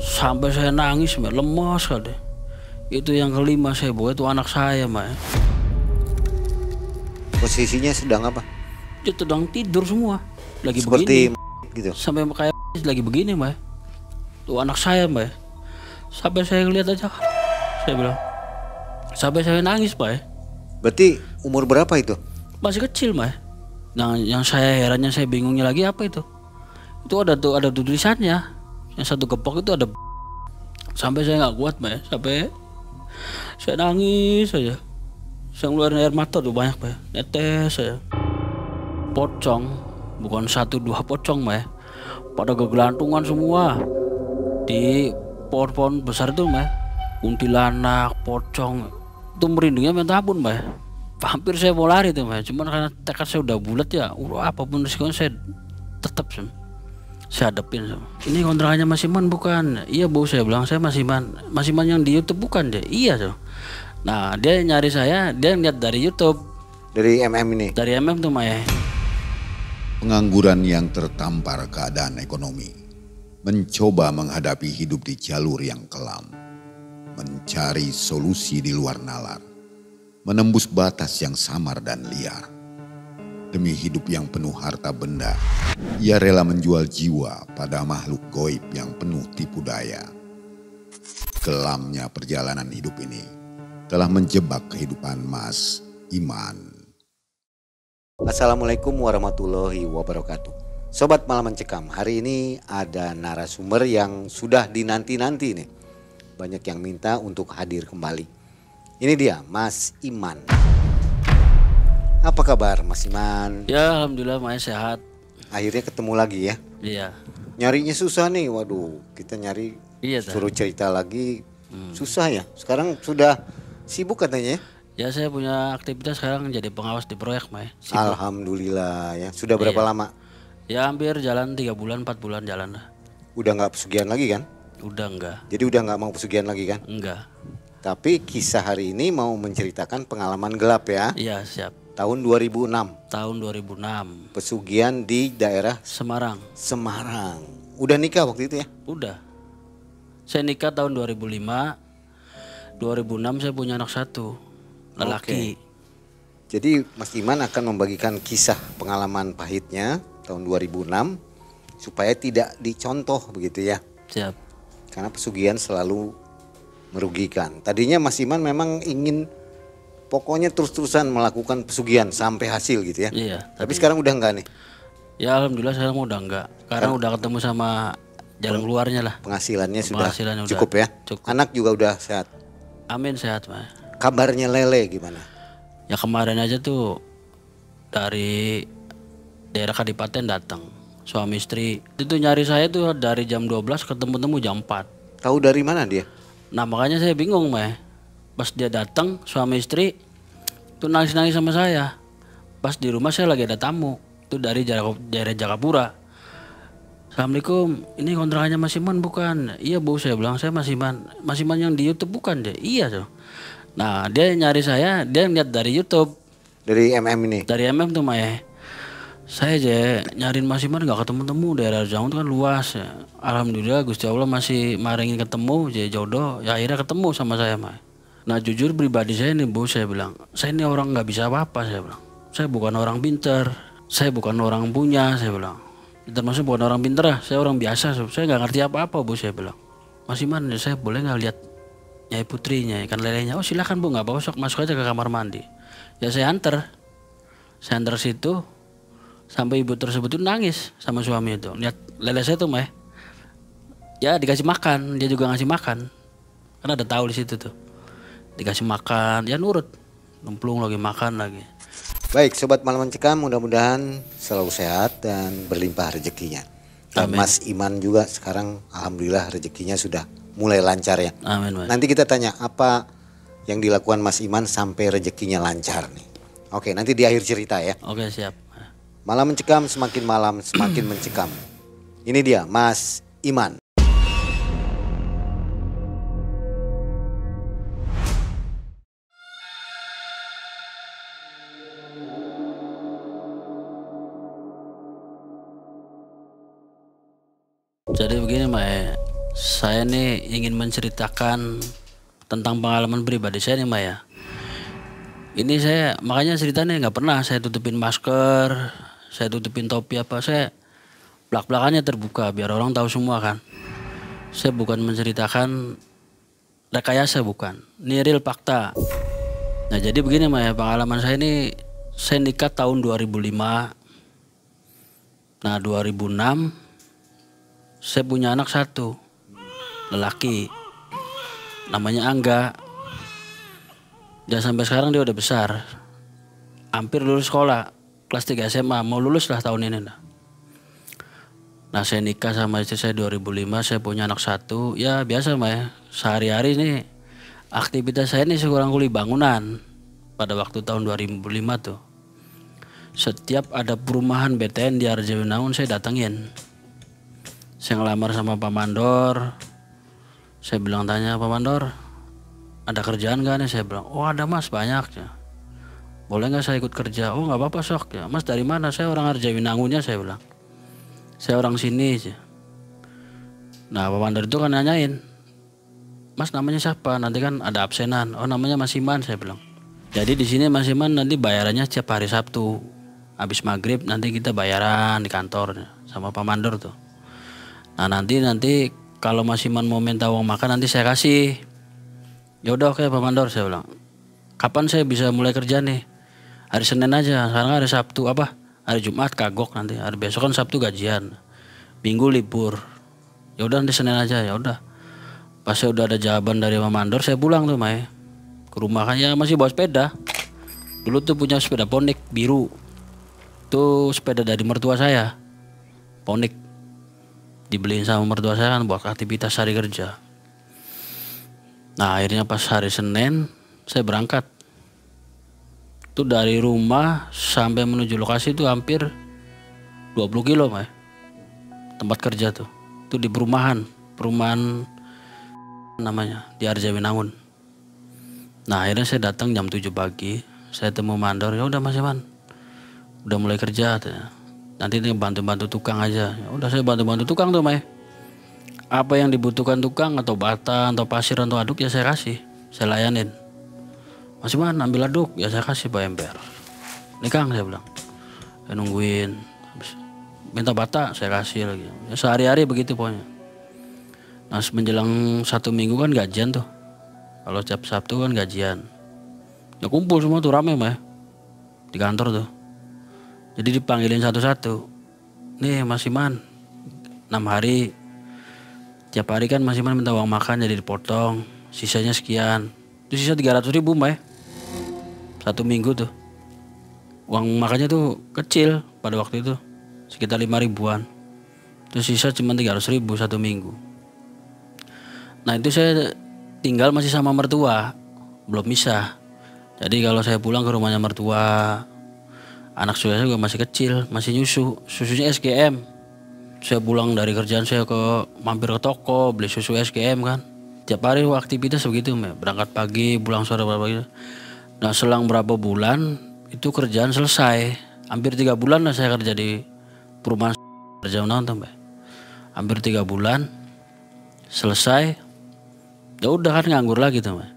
Sampai saya nangis, Mbak, lemas kali. Itu yang kelima saya bawa itu anak saya, Mbak. Posisinya sedang apa? Dia sedang tidur semua, lagi Seperti begini. gitu. Sampai kayak lagi begini, Mbak. Tuh anak saya, Mbak. Sampai saya lihat aja, saya bilang. Sampai saya nangis, Mbak. Berarti umur berapa itu? Masih kecil, Mbak. Nah, yang saya herannya, saya bingungnya lagi apa itu? Itu ada tulisannya. Yang satu gepok itu ada. Sampai saya nggak kuat, Mbak. Sampai saya nangis saja. Saya ngeluarin air mata tuh banyak, Mbak. Netes saya. Pocong, bukan 1-2 pocong, Mbak. Pada kegelantungan semua di pohon-pohon besar itu, Mbak. Kuntilanak, pocong, itu merindingnya minta ampun, Mbak. Hampir saya mau lari tuh, Mbak. Cuman karena tekad saya udah bulat ya, apapun risikonya saya tetap saya hadapin. Ini kontrakannya Mas Iman bukan? Iya, Bu, saya bilang saya Mas Iman. Mas Iman yang di YouTube bukan deh? Iya. Nah, dia nyari saya, dia lihat dari YouTube. Dari ini? Dari tuh, Maya. Pengangguran yang tertampar keadaan ekonomi, mencoba menghadapi hidup di jalur yang kelam, mencari solusi di luar nalar, menembus batas yang samar dan liar. Demi hidup yang penuh harta benda, ia rela menjual jiwa pada makhluk goib yang penuh tipu daya. Kelamnya perjalanan hidup ini telah menjebak kehidupan Mas Iman. Assalamualaikum warahmatullahi wabarakatuh. Sobat Malam Mencekam, hari ini ada narasumber yang sudah dinanti-nanti nih. Banyak yang minta untuk hadir kembali. Ini dia, Mas Iman. Apa kabar, Mas Iman? Ya, alhamdulillah, Maya sehat. Akhirnya ketemu lagi ya? Iya. Nyarinya susah nih, waduh. Kita nyari, suruh cerita lagi, susah ya. Sekarang sudah sibuk katanya ya? Ya, saya punya aktivitas sekarang jadi pengawas di proyek, Maya. Alhamdulillah ya. Sudah berapa lama? Ya, hampir jalan 3 bulan, 4 bulan jalan lah. Udah nggak pesugihan lagi kan? Udah enggak. Jadi udah nggak mau pesugihan lagi kan? Enggak. Tapi kisah hari ini mau menceritakan pengalaman gelap ya? Iya, siap. Tahun 2006. Tahun 2006. Pesugihan di daerah Semarang. Semarang. Udah nikah waktu itu ya? Udah. Saya nikah tahun 2005. 2006 saya punya anak 1, lelaki. Jadi Mas Iman akan membagikan kisah pengalaman pahitnya tahun 2006 supaya tidak dicontoh begitu ya? Siap. Karena pesugihan selalu merugikan. Tadinya Mas Iman memang ingin pokoknya terus-terusan melakukan pesugihan sampai hasil gitu ya? Iya. Tapi sekarang udah enggak nih? Ya, alhamdulillah sekarang udah enggak. Karena udah ketemu sama jalan keluarnya lah. Penghasilannya sudah Penghasilannya cukup ya? Cukup. Anak juga udah sehat? Amin, sehat, Mas. Kabarnya Lele gimana? Ya, kemarin aja tuh dari daerah Kadipaten datang. Suami istri itu nyari saya tuh dari jam 12 ketemu jam 4. Tahu dari mana dia? Nah, makanya saya bingung, Mas. Pas dia datang, suami istri tuh nangis-nangis sama saya. Pas di rumah saya lagi ada tamu, itu dari daerah Jakapura. Assalamualaikum, ini kontrakannya Mas Iman bukan? Iya, Bu, saya bilang saya Mas Iman. Mas Iman yang di YouTube bukan deh? Iya, tuh. Nah, dia nyari saya, dia lihat dari YouTube. Dari ini? Dari tuh, Maya. Saya aja nyariin Mas Iman gak ketemu-temu, daerah Jangan kan luas ya. Alhamdulillah Gusti Allah masih maringin ketemu, jadi jodoh. Ya akhirnya ketemu sama saya, Maya. Nah, jujur pribadi saya nih, Bu, saya bilang, saya ini orang nggak bisa apa-apa, saya bilang. Saya bukan orang pinter, saya bukan orang punya, saya bilang. Termasuk bukan orang pinter lah, saya orang biasa, saya nggak ngerti apa-apa, Bu, saya bilang. Mas Iman, saya boleh nggak lihat Nyai Putrinya, ikan lelenya? Oh, silakan, Bu, nggak apa-apa, masuk aja ke kamar mandi. Ya saya antar situ, sampai ibu tersebut itu nangis sama suami itu. Lihat lele saya tuh, Mah. Ya dikasih makan, dia juga ngasih makan, karena ada tahu di situ tuh. Dikasih makan, ya nurut, nemplung lagi makan lagi. Baik, Sobat Malam Mencekam, mudah-mudahan selalu sehat dan berlimpah rezekinya. Dan Amin. Mas Iman juga sekarang alhamdulillah rezekinya sudah mulai lancar ya. Amin, Mas. Nanti kita tanya apa yang dilakukan Mas Iman sampai rezekinya lancar nih. Oke, nanti di akhir cerita ya. Oke, siap. Malam Mencekam, semakin malam semakin mencekam. Ini dia Mas Iman. Jadi begini, Mae. Saya nih ingin menceritakan tentang pengalaman pribadi saya nih Mbak ya. Ini saya makanya ceritanya nggak pernah saya tutupin masker, saya tutupin topi apa, saya belak-belakannya terbuka biar orang tahu semua kan. Saya bukan menceritakan rekayasa, bukan. Ini real fakta. Nah jadi begini Mbak ya, pengalaman saya ini, saya nikah tahun 2005. Nah 2006 saya punya anak satu, lelaki, namanya Angga. Dan sampai sekarang dia udah besar, hampir lulus sekolah, kelas 3 SMA, mau lulus lah tahun ini. Nah saya nikah sama istri saya 2005, saya punya anak satu. Ya biasa Mbak ya, sehari-hari nih aktivitas saya nih sekurang kuli bangunan. Pada waktu tahun 2005 tuh, setiap ada perumahan BTN di Arjawinangun saya datengin. Saya ngelamar sama Pak Mandor. Saya bilang tanya, Pak Mandor ada kerjaan gak nih? Saya bilang, oh ada Mas, banyak ya. Boleh gak saya ikut kerja? Oh gak apa-apa sok ya. Mas dari mana? Saya orang Arjawinangunnya, saya bilang. Saya orang sini aja. Nah Pak Mandor itu kan nanyain, Mas namanya siapa? Nanti kan ada absenan. Oh namanya Mas Iman, saya bilang. Jadi di sini Mas Iman nanti bayarannya setiap hari Sabtu. Habis maghrib nanti kita bayaran di kantor sama Pak Mandor tuh. Nah nanti kalau Mas Iman mau minta uang makan nanti saya kasih. Ya udah oke Pak Mandor, saya bilang. Kapan saya bisa mulai kerja nih? Hari Senin aja. Sekarang hari Sabtu apa? Hari Jumat kagok nanti. Hari besok kan Sabtu gajian. Minggu libur. Ya udah nanti Senin aja. Ya udah. Pas saya udah ada jawaban dari Pak Mandor, saya pulang tuh Mai. Ke rumah kan ya masih bawa sepeda. Dulu tuh punya sepeda Ponik biru. Itu sepeda dari mertua saya. Ponik. Dibeliin sama mertua saya kan buat aktivitas hari kerja. Nah akhirnya pas hari Senin saya berangkat. Itu dari rumah sampai menuju lokasi itu hampir 20 kilo Mai. Tempat kerja tuh. Itu di perumahan namanya di Arjawinangun. Nah akhirnya saya datang jam 7 pagi. Saya temu Mandor, ya udah Mas Iman udah mulai kerja. Nanti ini bantu-bantu tukang aja. Ya udah saya bantu-bantu tukang tuh Mai. Apa yang dibutuhkan tukang atau bata atau pasir atau aduk ya saya kasih, saya layanin. Mas Iman ambil aduk ya saya kasih Pak ember. Nih Kang saya bilang. Saya nungguin. Habis minta bata saya kasih lagi. Ya sehari-hari begitu pokoknya. Nah menjelang 1 minggu kan gajian tuh. Kalau tiap Sabtu kan gajian. Ya kumpul semua tuh rame Mbak di kantor tuh. Jadi dipanggilin satu-satu. Nih Mas Iman 6 hari. Tiap hari kan Mas Iman minta uang makan jadi dipotong. Sisanya sekian. Itu sisa 300.000 Mbak 1 minggu tuh. Uang makannya tuh kecil pada waktu itu. Sekitar 5 ribuan. Terus sisa cuma 300.000 1 minggu. Nah itu saya tinggal masih sama mertua, belum bisa. Jadi kalau saya pulang ke rumahnya mertua, anak saya juga masih kecil, masih nyusu, susunya SGM. Saya pulang dari kerjaan saya mampir ke toko beli susu SGM kan. Tiap hari aktivitas begitu, berangkat pagi, pulang sore berapa. Nah selang berapa bulan itu kerjaan selesai. Hampir 3 bulan lah saya kerja di perumahan Arjawinangun Mbak. Hampir 3 bulan selesai. Ya udah kan nganggur lagi tuh Mbak.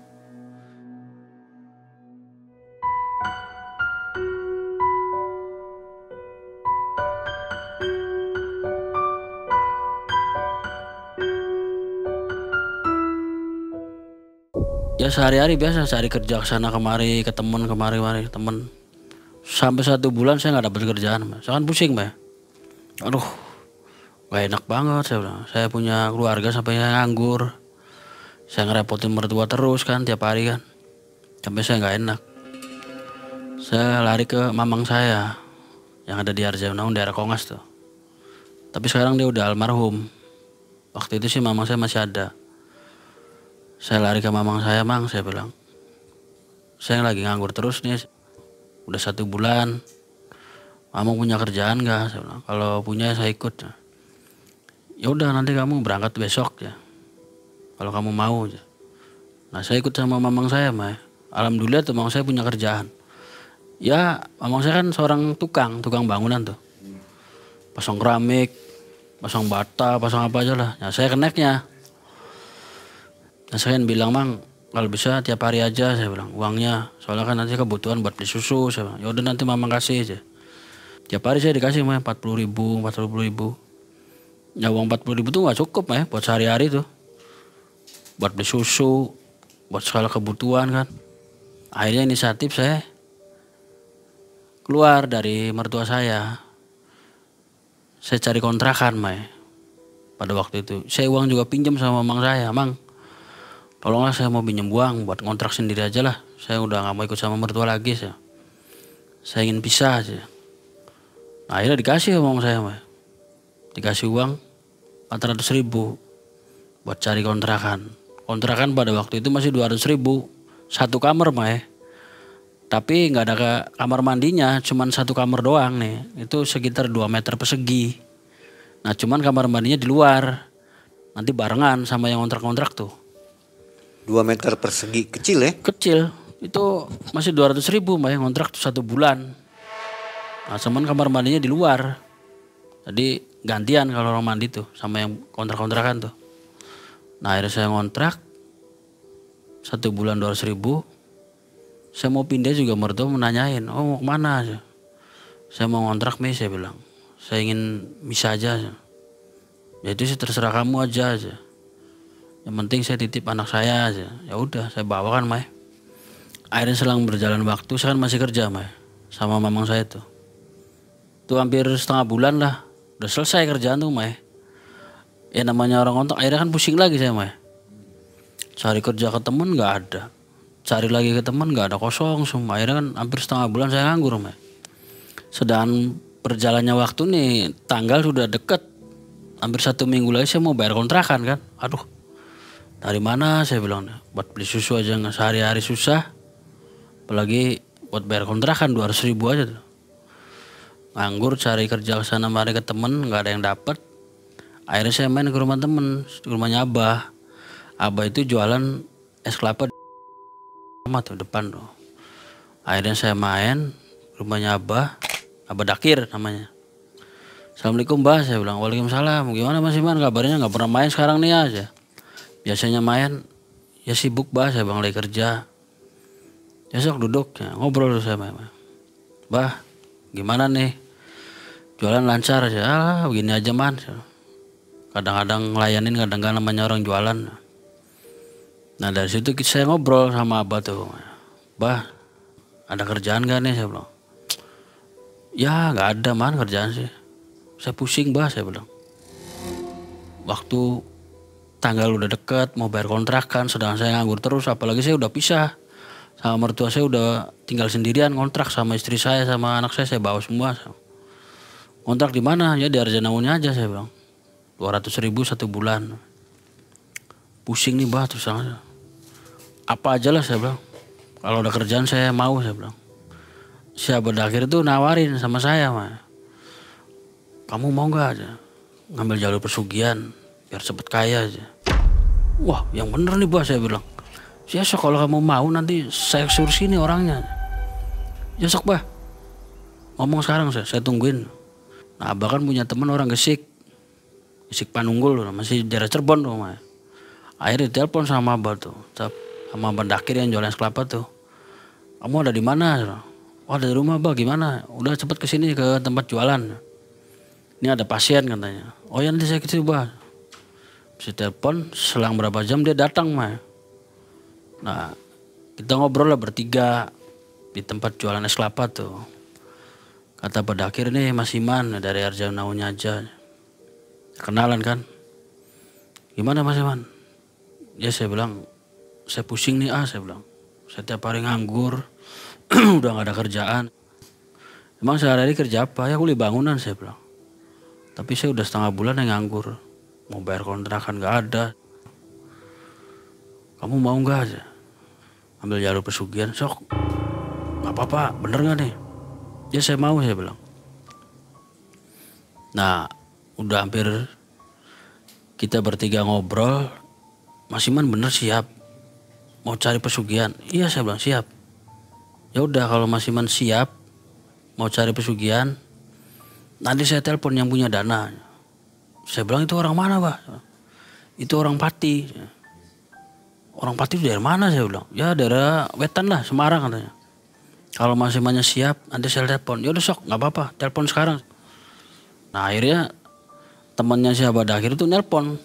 Ya sehari-hari biasa cari kerja kesana kemari, ke temen kemari temen. Sampai 1 bulan saya nggak dapat kerjaan Mbak. Saya kan pusing Mbak. Aduh gak enak banget saya bilang. Saya punya keluarga sampai saya nganggur. Saya ngerepotin mertua terus kan tiap hari kan. Sampai saya nggak enak. Saya lari ke mamang saya yang ada di Arjawinangun daerah Kongas tuh. Tapi sekarang dia udah almarhum. Waktu itu sih mamang saya masih ada. Saya lari ke mamang saya, Mang, saya bilang. Saya lagi nganggur terus nih. Udah 1 bulan. Mamang punya kerjaan gak? Saya bilang, kalau punya saya ikut. Ya udah nanti kamu berangkat besok ya. Kalau kamu mau. Nah saya ikut sama mamang saya Mbak. Alhamdulillah tuh mamang saya punya kerjaan. Ya mamang saya kan seorang tukang bangunan tuh. Pasang keramik, pasang bata, pasang apa aja lah. Nah saya keneknya. Nah saya kan bilang, Mang, kalau bisa tiap hari aja, saya bilang, uangnya. Soalnya kan nanti kebutuhan buat beli susu. Saya bilang, ya udah nanti Mamang kasih aja. Tiap hari saya dikasih mah 40.000, 40.000. Ya uang 40.000 tuh nggak cukup mah buat sehari-hari tuh. Buat beli susu, buat segala kebutuhan kan. Akhirnya inisiatif saya keluar dari mertua saya. Saya cari kontrakan mah pada waktu itu. Saya uang juga pinjam sama Mamang saya, Mang. Tolonglah saya mau pinjam uang buat ngontrak sendiri aja lah. Saya udah gak mau ikut sama mertua lagi. Saya ingin pisah aja. Nah, akhirnya dikasih uang saya. Dikasih uang 400.000 buat cari kontrakan. Kontrakan pada waktu itu masih 200.000. Satu kamar mah. Tapi gak ada kamar mandinya. Cuman satu kamar doang nih. Itu sekitar 2 meter persegi. Nah cuman kamar mandinya di luar. Nanti barengan sama yang kontrak-kontrak tuh. 2 meter persegi, kecil ya? Kecil, itu masih 200.000 mbak yang kontrak tuh 1 bulan. Nah cuman kamar mandinya di luar. Jadi gantian kalau orang mandi tuh sama yang kontrak-kontrakan tuh. Nah akhirnya saya ngontrak 1 bulan 200.000. Saya mau pindah juga mertua menanyain, oh mau kemana aja? Saya mau ngontrak nih, saya bilang. Saya ingin bisa aja. Jadi terserah kamu aja. Yang penting saya titip anak saya aja. Ya udah saya bawakan Mai. Akhirnya selang berjalan waktu saya kan masih kerja Mai sama mamang saya tuh. Itu hampir setengah bulan lah. Udah selesai kerjaan tuh Mai. Ya namanya orang kontak akhirnya kan pusing lagi saya Mai. Cari kerja ke temen gak ada. Cari lagi ke temen gak ada, kosong semua. Akhirnya kan hampir setengah bulan saya nganggur Mai. Sedang berjalannya waktu nih tanggal sudah deket. Hampir 1 minggu lagi saya mau bayar kontrakan kan. Aduh. Dari mana saya bilang, buat beli susu aja nggak sehari-hari susah, apalagi buat bayar kontrakan 200.000 aja tuh. Nganggur cari kerja kesana mari ke temen nggak ada yang dapat. Akhirnya saya main ke rumah temen, ke rumahnya Abah. Abah itu jualan es kelapa sama tuh depan tuh. Akhirnya saya main ke rumahnya Abah Dakir namanya. Assalamualaikum Mbah, saya bilang. Waalaikumsalam. Gimana Mas Iman kabarnya, nggak pernah main sekarang nih aja. Biasanya main, ya sibuk Bah, saya bang lagi kerja. Ya sok duduk, ya, ngobrol saya Bah, gimana nih? Jualan lancar aja, begini aja man. Kadang-kadang ngelayanin, kadang-kadang namanya orang jualan. Nah dari situ saya ngobrol sama Abah tuh. Bah, ada kerjaan gak nih? Saya bilang. Ya gak ada man kerjaan sih. Saya pusing Bah, saya bilang. Waktu tanggal udah deket mau bayar kontrakan, sedangkan saya nganggur terus, apalagi saya udah pisah sama mertua saya, udah tinggal sendirian, kontrak sama istri saya sama anak saya bawa semua. Kontrak di mana? Ya di Arjanaunnya aja saya bilang. 200.000 1 bulan. Pusing nih Bah terus apa aja lah saya bilang. Kalau ada kerjaan saya mau, saya bilang. Si Abah Dakir itu nawarin sama saya mah. Kamu mau nggak aja ngambil jalur pesugihan biar cepet kaya aja. Wah yang bener nih Bah saya bilang. Ya sok kalau kamu mau nanti saya suruh sini orangnya. Ya sok Bah. Ngomong sekarang saya tungguin. Nah Abah kan punya teman orang Gesik Panunggul masih daerah Cirebon tuh Mah. Akhirnya telepon sama Abah tuh. Sama Abah Dakir yang jualan es kelapa tuh. Kamu ada di mana? Oh ada di rumah Bah, gimana? Udah cepet kesini ke tempat jualan. Ini ada pasien katanya. Oh ya nanti saya kesini Bah. Si telepon selang berapa jam dia datang Mah. Nah kita ngobrol lah bertiga di tempat jualan es kelapa tuh. Kata Pak Dakir nih Mas Iman dari Arjanaunya aja. Kenalan kan. Gimana Mas Iman? Ya saya bilang saya pusing nih saya bilang. Saya tiap hari nganggur. Udah gak ada kerjaan. Emang sehari-hari kerja apa? Ya kuli bangunan saya bilang. Tapi saya udah setengah bulan yang nganggur. Mau bayar kontrakan gak ada. Kamu mau gak aja ambil jalur pesugihan? Sok. Gak apa-apa, bener gak nih? Ya saya mau, saya bilang. Nah udah hampir kita bertiga ngobrol. Mas Iman bener siap mau cari pesugihan? Iya saya bilang siap. Ya udah kalau Mas Iman siap mau cari pesugihan, nanti saya telepon yang punya dana. Saya bilang itu orang mana Pak? Itu orang Pati. orang Pati itu dari mana, saya bilang. Ya daerah Wetan lah, Semarang katanya. Kalau Mas Imannya siap nanti saya telepon. Ya udah sok, nggak apa-apa, telepon sekarang. Nah akhirnya temannya si Abah Dakir itu nelpon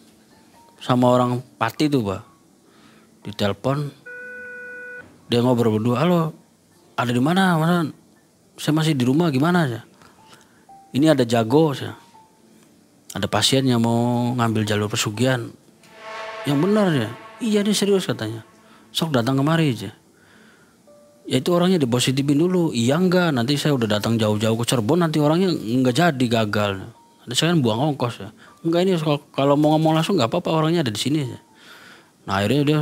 sama orang Pati itu, Pak. Ditelepon, dia ngobrol berdua, halo ada di mana? Mana? Saya masih di rumah, gimana aja? Ini ada jago, saya. Ada pasien yang mau ngambil jalur pesugihan. Yang benar ya? Iya ini serius katanya. Sok datang kemari aja. Ya itu orangnya dipositifin dulu. Iya enggak, nanti saya udah datang jauh-jauh ke Cirebon, nanti orangnya enggak jadi, gagal. Nanti saya kan buang ongkos ya. Enggak, ini kalau mau ngomong langsung nggak apa-apa, orangnya ada di sini aja. Nah akhirnya dia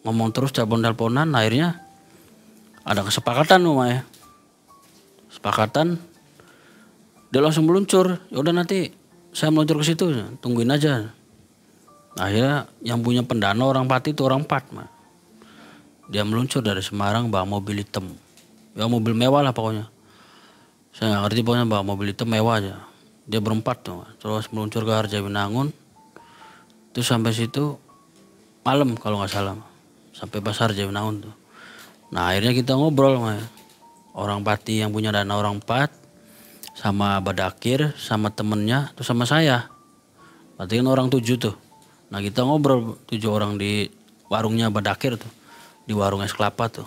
ngomong terus, telepon-teleponan, akhirnya ada kesepakatan rumah ya. Sepakatan, dia langsung meluncur. Ya udah nanti saya meluncur ke situ, tungguin aja. Akhirnya yang punya pendana orang Pati itu orang Pat, mah. Dia meluncur dari Semarang bawa mobil hitam. Ya mobil mewah lah pokoknya. Saya nggak ngerti, pokoknya bawa mobil hitam mewah aja. Dia berempat tuh, terus meluncur ke Harjawinangun. Terus sampai situ malam kalau nggak salah, sampai pasar Harjawinangun tuh. Nah akhirnya kita ngobrol, mah. Orang Pati yang punya dana orang Pat, sama Badakir, sama temennya, terus sama saya. Berarti kan orang 7 tuh. Nah kita ngobrol 7 orang di warungnya Badakir tuh. Di warung es kelapa tuh.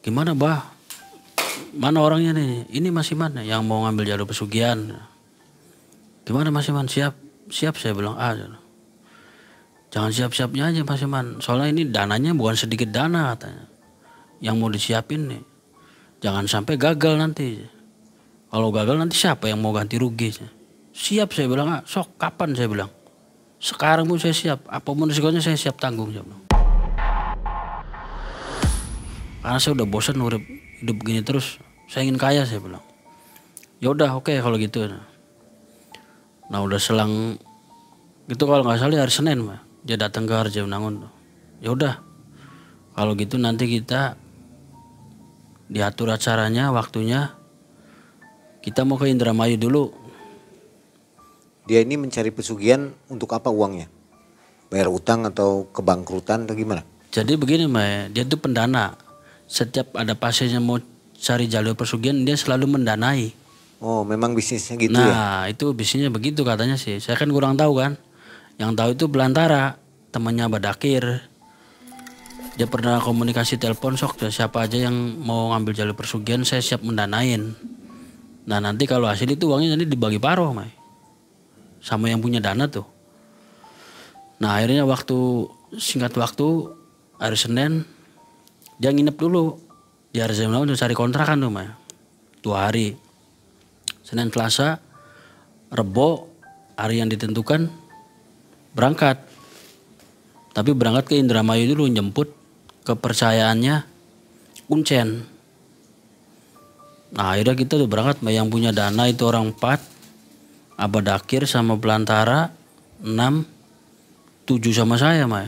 Gimana bah? Mana orangnya nih? Ini Mas Iman yang mau ngambil jalur pesugihan. Gimana Mas Iman? Siap? Siap saya bilang. Jangan siap-siapnya aja Mas Iman. Soalnya ini dananya bukan sedikit dana katanya. Yang mau disiapin nih. Jangan sampai gagal nanti. Kalau gagal nanti siapa yang mau ganti rugi? Siap saya bilang, sok kapan saya bilang. Sekarang pun saya siap, apapun risikonya saya siap tanggung. Saya bilang. Karena saya udah bosan hidup begini terus, saya ingin kaya saya bilang. Ya udah oke kalau gitu. Nah udah selang gitu kalau nggak salah hari Senin, Pak. Dia datang ke Harjawinangun. Ya udah kalau gitu nanti kita diatur acaranya, waktunya. Kita mau ke Indramayu dulu. Dia ini mencari pesugihan untuk apa uangnya? Bayar utang atau kebangkrutan atau gimana? Jadi begini Mbak, dia itu pendana. Setiap ada pasien yang mau cari jalur pesugihan, dia selalu mendanai. Oh memang bisnisnya gitu ya? Nah itu bisnisnya begitu katanya sih. Saya kan kurang tahu kan. Yang tahu itu Belantara, temannya Badakir. Dia pernah komunikasi telepon, sok siapa aja yang mau ngambil jalur pesugihan saya siap mendanain. Nah nanti kalau hasil itu uangnya nanti dibagi paruh Mai. Sama yang punya dana tuh. Nah akhirnya singkat waktu hari Senin dia nginep dulu di Harjawinangun untuk cari kontrakan tuh Mai. 2 hari. Senin, Selasa, Rebo, hari yang ditentukan berangkat. Tapi berangkat ke Indramayu dulu jemput kepercayaannya Kuncen. Nah akhirnya kita tuh berangkat, yang punya dana itu orang 4, Abah Dakir sama Belantara 6, 7 sama saya Mai.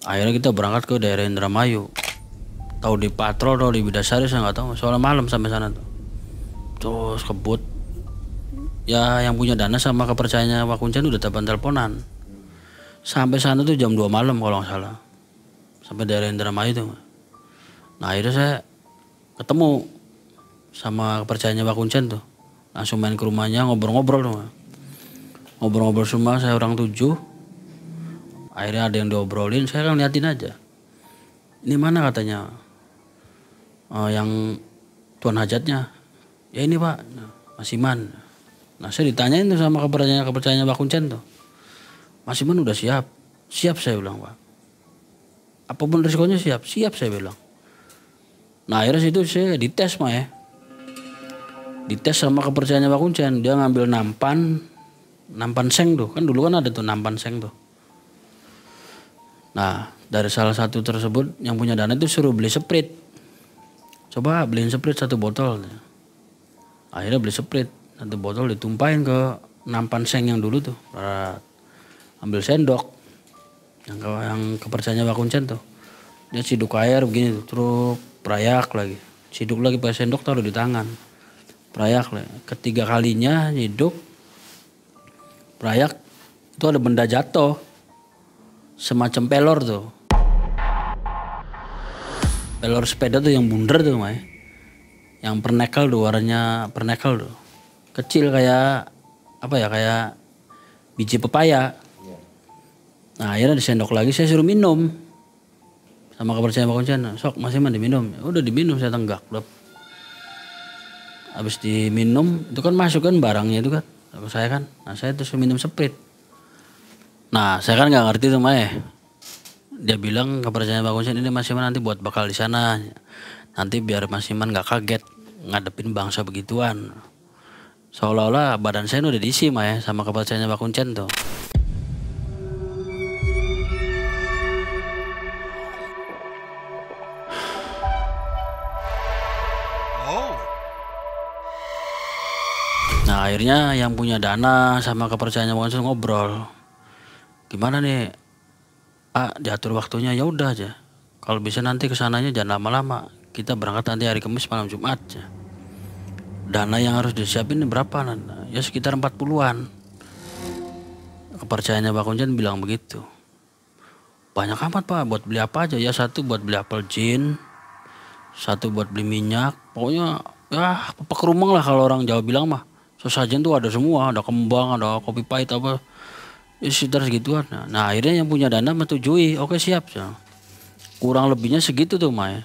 Akhirnya kita berangkat ke daerah Indramayu. Tahu di Patrol atau di Bidasari saya nggak tahu. Soalnya malam sampai sana tuh. Terus kebut. Ya yang punya dana sama kepercayaannya Pak Kuncen udah teleponan. Sampai sana tuh jam 2 malam kalau nggak salah. Sampai daerah Indramayu tuh. Nah akhirnya saya ketemu sama kepercayaannya Pak Kuncen tuh. Langsung main ke rumahnya ngobrol-ngobrol tuh. Ngobrol-ngobrol semua, saya orang 7. Akhirnya ada yang diobrolin, saya kan liatin aja. Ini mana katanya yang tuan hajatnya. Ya ini Pak, Mas Iman. Nah saya ditanyain tuh sama kepercayaannya Pak Kuncen tuh. Mas Iman udah siap? Siap saya bilang Pak. Apapun risikonya siap saya bilang. Nah akhirnya situ saya dites Pak ya. Dites sama kepercayaannya Pak Kuncen. Dia ngambil nampan seng tuh. Kan dulu kan ada tuh nampan seng tuh. Nah dari salah satu tersebut yang punya dana itu suruh beli Sprite. Coba beliin Sprite 1 botol. Akhirnya beli Sprite 1 botol, ditumpahin ke nampan seng yang dulu tuh. Ambil sendok. Yang kepercayaannya Pak Kuncen tuh. Dia ciduk air begini tuh. Terus prayak lagi. Ciduk lagi pakai sendok taruh di tangan. Prayak lagi. Ketiga kalinya ciduk. Prayak itu ada benda jatuh. semacam pelor tuh. Pelor sepeda tuh yang bundar tuh Mai. Yang pernekel tuh, warnanya pernekel tuh. Kecil kayak apa ya, kayak biji pepaya. Nah akhirnya disendok lagi, saya suruh minum. Sama kepercayaan Pak Kuncen, sok masih mah diminum. Udah diminum, saya tenggak. Habis diminum, itu kan masuk kan barangnya itu kan. Sama saya kan, nah saya terus minum Sprite. Nah saya kan nggak ngerti tuh Mai. Dia bilang kepercayaan Pak Kuncen, ini Mas Iman nanti buat bakal di sana. Nanti biar Mas Iman nggak kaget ngadepin bangsa begituan. Seolah-olah badan saya udah diisi Mai sama kepercayaan Pak Kuncen tuh. Nah akhirnya yang punya dana sama kepercayaan Pak Kuncen ngobrol. Gimana nih? Pak diatur waktunya, ya udah aja. Kalau bisa nanti kesananya jangan lama-lama. Kita berangkat nanti hari Kamis malam Jumat aja. Dana yang harus disiapin berapa? Ya sekitar 40-an. Kepercayaannya Pak Kuncen bilang begitu. Banyak amat Pak, buat beli apa aja? Ya satu buat beli apel gin, satu buat beli minyak. Pokoknya ya pepak rumang lah kalau orang Jawa bilang mah. Sesajen tuh ada semua, ada kembang, ada kopi pahit apa. Ya sekitar segituan. Nah akhirnya yang punya dana menyetujui, oke siap. Kurang lebihnya segitu tuh Mai.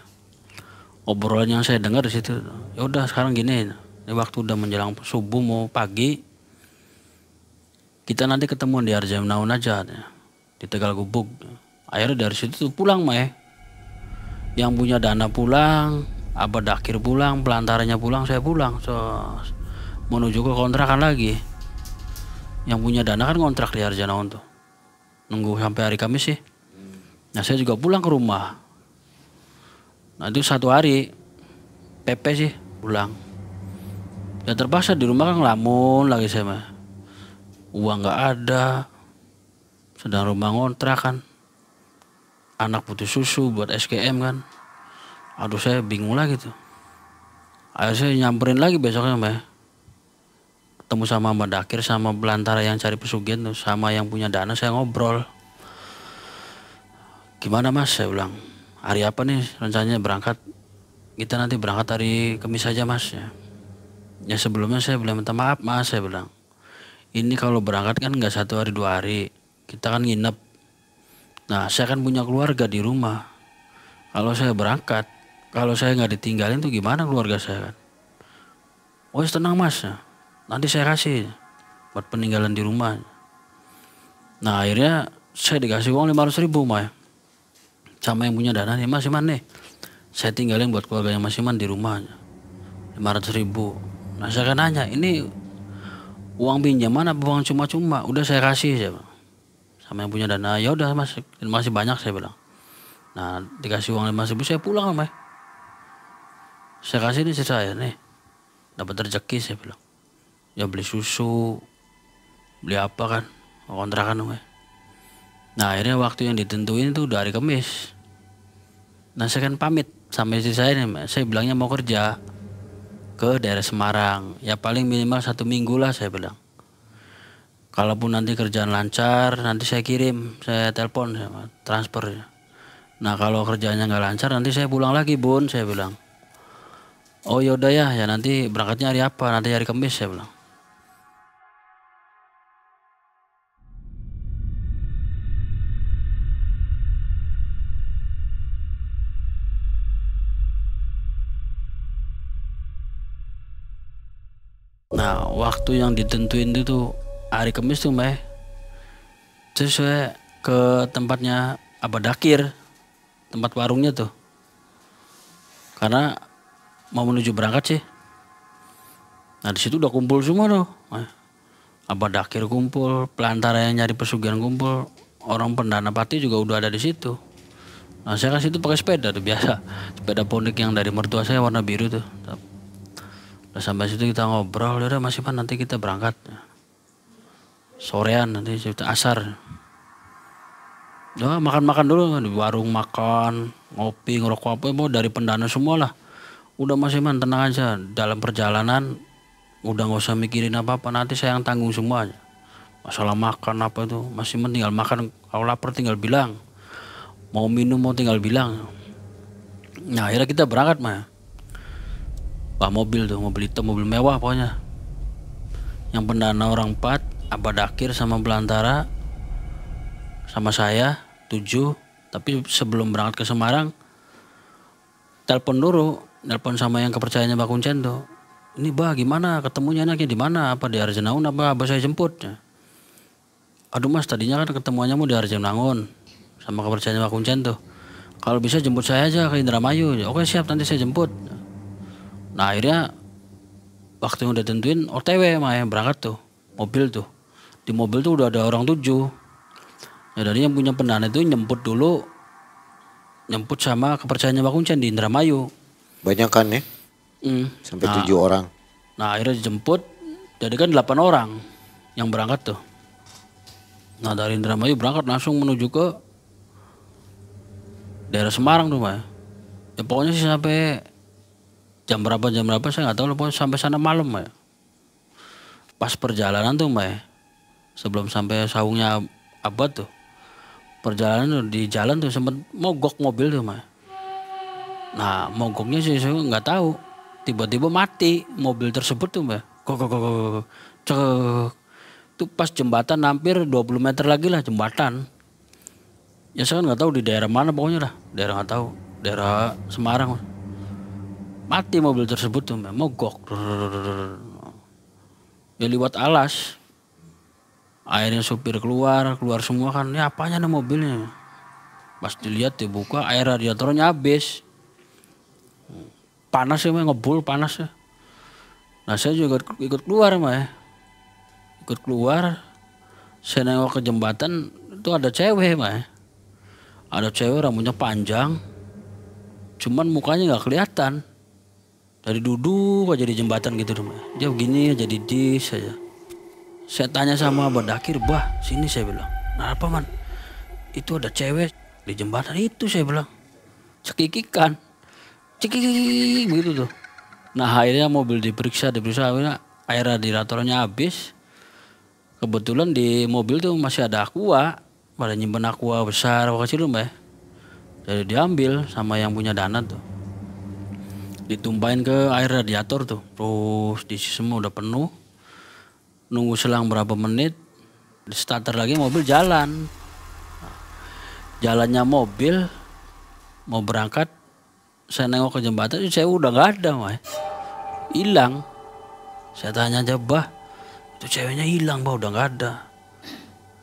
Obrolan yang saya dengar di situ. Ya udah sekarang gini, ini waktu udah menjelang subuh mau pagi, kita nanti ketemu di Arjamnaun aja di Tegal Gubuk. Akhirnya dari situ tuh pulang Mai. Yang punya dana pulang, Abah Dakir pulang, pelantaranya pulang, saya pulang. So, menuju ke kontrakan lagi. Yang punya dana kan kontrak di Arjamnaun tuh. Nunggu sampai hari Kamis sih. Nah saya juga pulang ke rumah. Nah itu 1 hari PP sih pulang. Ya terpaksa di rumah kan ngelamun lagi saya mah. Uang nggak ada. Sedang rumah ngontrak kan. Anak butuh susu buat SKM kan. Aduh saya bingung lagi tuh. Akhirnya saya nyamperin lagi besoknya mah. Ketemu sama Mbak Dakir sama belantara yang cari pesugihan tuh, sama yang punya dana, saya ngobrol. Gimana Mas, saya bilang. Hari apa nih rencananya berangkat? Kita nanti berangkat hari Kamis saja Mas ya. Ya sebelumnya saya bilang minta maaf Mas, saya bilang. Ini kalau berangkat kan nggak 1 hari 2 hari. Kita kan nginep. Nah saya kan punya keluarga di rumah. Kalau saya berangkat, kalau saya nggak ditinggalin tuh gimana keluarga saya kan? Oh tenang Mas ya. Nanti saya kasih buat peninggalan di rumah. Nah akhirnya saya dikasih uang 500.000 Mas. Sama yang punya dana nih Mas Iman nih. Saya tinggalin buat keluarganya Mas Iman di rumahnya. 500.000. Nah saya kan nanya, ini uang pinjaman apa uang cuma-cuma? Udah saya kasih saya bilang. Sama yang punya dana, ya udah Mas, terima kasih banyak saya bilang. Nah dikasih uang 500.000 saya pulang Mas. Saya kasih ini saya nih. Dapat rezeki saya bilang. Ya beli susu, beli apa kan, kontrakan Mas. Nah akhirnya waktu yang ditentuin itu udah hari Kamis. Nah saya kan pamit sama istri saya nih, saya bilangnya mau kerja ke daerah Semarang. Ya paling minimal 1 minggu lah saya bilang. Kalaupun nanti kerjaan lancar, nanti saya kirim, saya telepon, saya transfer. Nah kalau kerjanya nggak lancar, nanti saya pulang lagi Bun, saya bilang. Oh yaudah ya nanti berangkatnya hari apa? Nanti hari Kamis saya bilang. Nah waktu yang ditentuin itu hari Kamis tuh Mbak. Terus saya ke tempatnya Abah Dakir, tempat warungnya tuh. Karena mau menuju berangkat sih. Nah di situ udah kumpul semua tuh. Abah Dakir kumpul, pelantara yang nyari pesugihan kumpul, orang pendana pati juga udah ada di situ. Nah saya kasih itu pakai sepeda tuh biasa, sepeda ponik yang dari mertua saya warna biru tuh. Udah sampai situ kita ngobrol, udah Mas Iman nanti kita berangkat. Sorean nanti kita asar. Udah makan-makan dulu di warung, makan, ngopi, ngerokok apa mau dari pendana semua lah. Udah Mas Iman tenang aja, dalam perjalanan udah nggak usah mikirin apa-apa, nanti saya yang tanggung semuanya. Masalah makan apa itu Mas Iman tinggal makan Kalau lapar tinggal bilang. Mau minum mau tinggal bilang. Nah akhirnya kita berangkat mah. Wah mobil tuh, mobil hitam, mobil mewah pokoknya. Yang pendana orang 4, Abah Dakir sama Belantara, sama saya 7. Tapi sebelum berangkat ke Semarang, telepon dulu, telepon sama yang kepercayaannya Mbak Kuncen tuh. Ini bah gimana ketemunya enaknya di mana? Apa di Arjanaun apa abah saya jemput? Aduh mas, tadinya kan ketemuannya mau di Arjanaun sama kepercayaannya Mbak Kuncen tuh. Kalau bisa jemput saya aja ke Indramayu. Oke siap, nanti saya jemput. Nah akhirnya waktu yang udah tentuin OTW mah yang berangkat tuh, mobil tuh. Di mobil tuh udah ada orang 7. Ya dari yang punya pendana itu nyemput dulu, nyemput sama kepercayaannya Mbak Kuncen di Indramayu. Banyak kan ya? Sampai 7 orang. Nah akhirnya dijemput, jadi kan 8 orang yang berangkat tuh. Nah dari Indramayu berangkat langsung menuju ke daerah Semarang tuh Mbak. Ya pokoknya sih sampai jam berapa saya nggak tahu lah, pokoknya sampai sana malam Mbak. Pas perjalanan tuh Mbak, sebelum sampai saungnya Abad tuh, perjalanan tuh, di jalan tuh sempet mogok mobil tuh Mbak. Nah mogoknya sih saya nggak tahu, tiba-tiba mati mobil tersebut tuh Mbak. Cek. Itu pas jembatan hampir 20 meter lagi lah jembatan. Ya saya kan nggak tahu di daerah mana pokoknya lah, daerah nggak tahu, daerah Semarang. Mati mobil tersebut tuh Mbak, mogok. Ya lewat alas. Airnya supir keluar semua kan. Ya apanya nih mobilnya? Pas dilihat dibuka, air radiatornya habis. Panas ya Mbak, ngebul panas ya. Nah saya juga ikut keluar Mbak ya. Ikut keluar, saya nengok ke jembatan, itu ada cewek Mbak ya. Ada cewek rambutnya panjang, cuman mukanya nggak kelihatan. Dari duduk aja di jembatan gitu Mbak. Dia begini aja di dis aja. Saya tanya sama Abah Dakir, bah sini saya bilang. Nah apa man? Itu ada cewek di jembatan itu saya bilang. Cekikikan, cekik begitu tuh. Nah akhirnya mobil diperiksa akhirnya air radiatornya habis. Kebetulan di mobil tuh masih ada aqua, pada nyimpen aqua besar apa kecil Mbak. Jadi diambil sama yang punya dana tuh. Ditumpahin ke air radiator tuh. Terus diisi semua udah penuh. Nunggu selang berapa menit, di starter lagi mobil jalan. Jalannya mobil mau berangkat, saya nengok ke jembatan, saya udah nggak ada Mbak. Hilang. Saya tanya aja, bah itu ceweknya hilang Bah, udah nggak ada.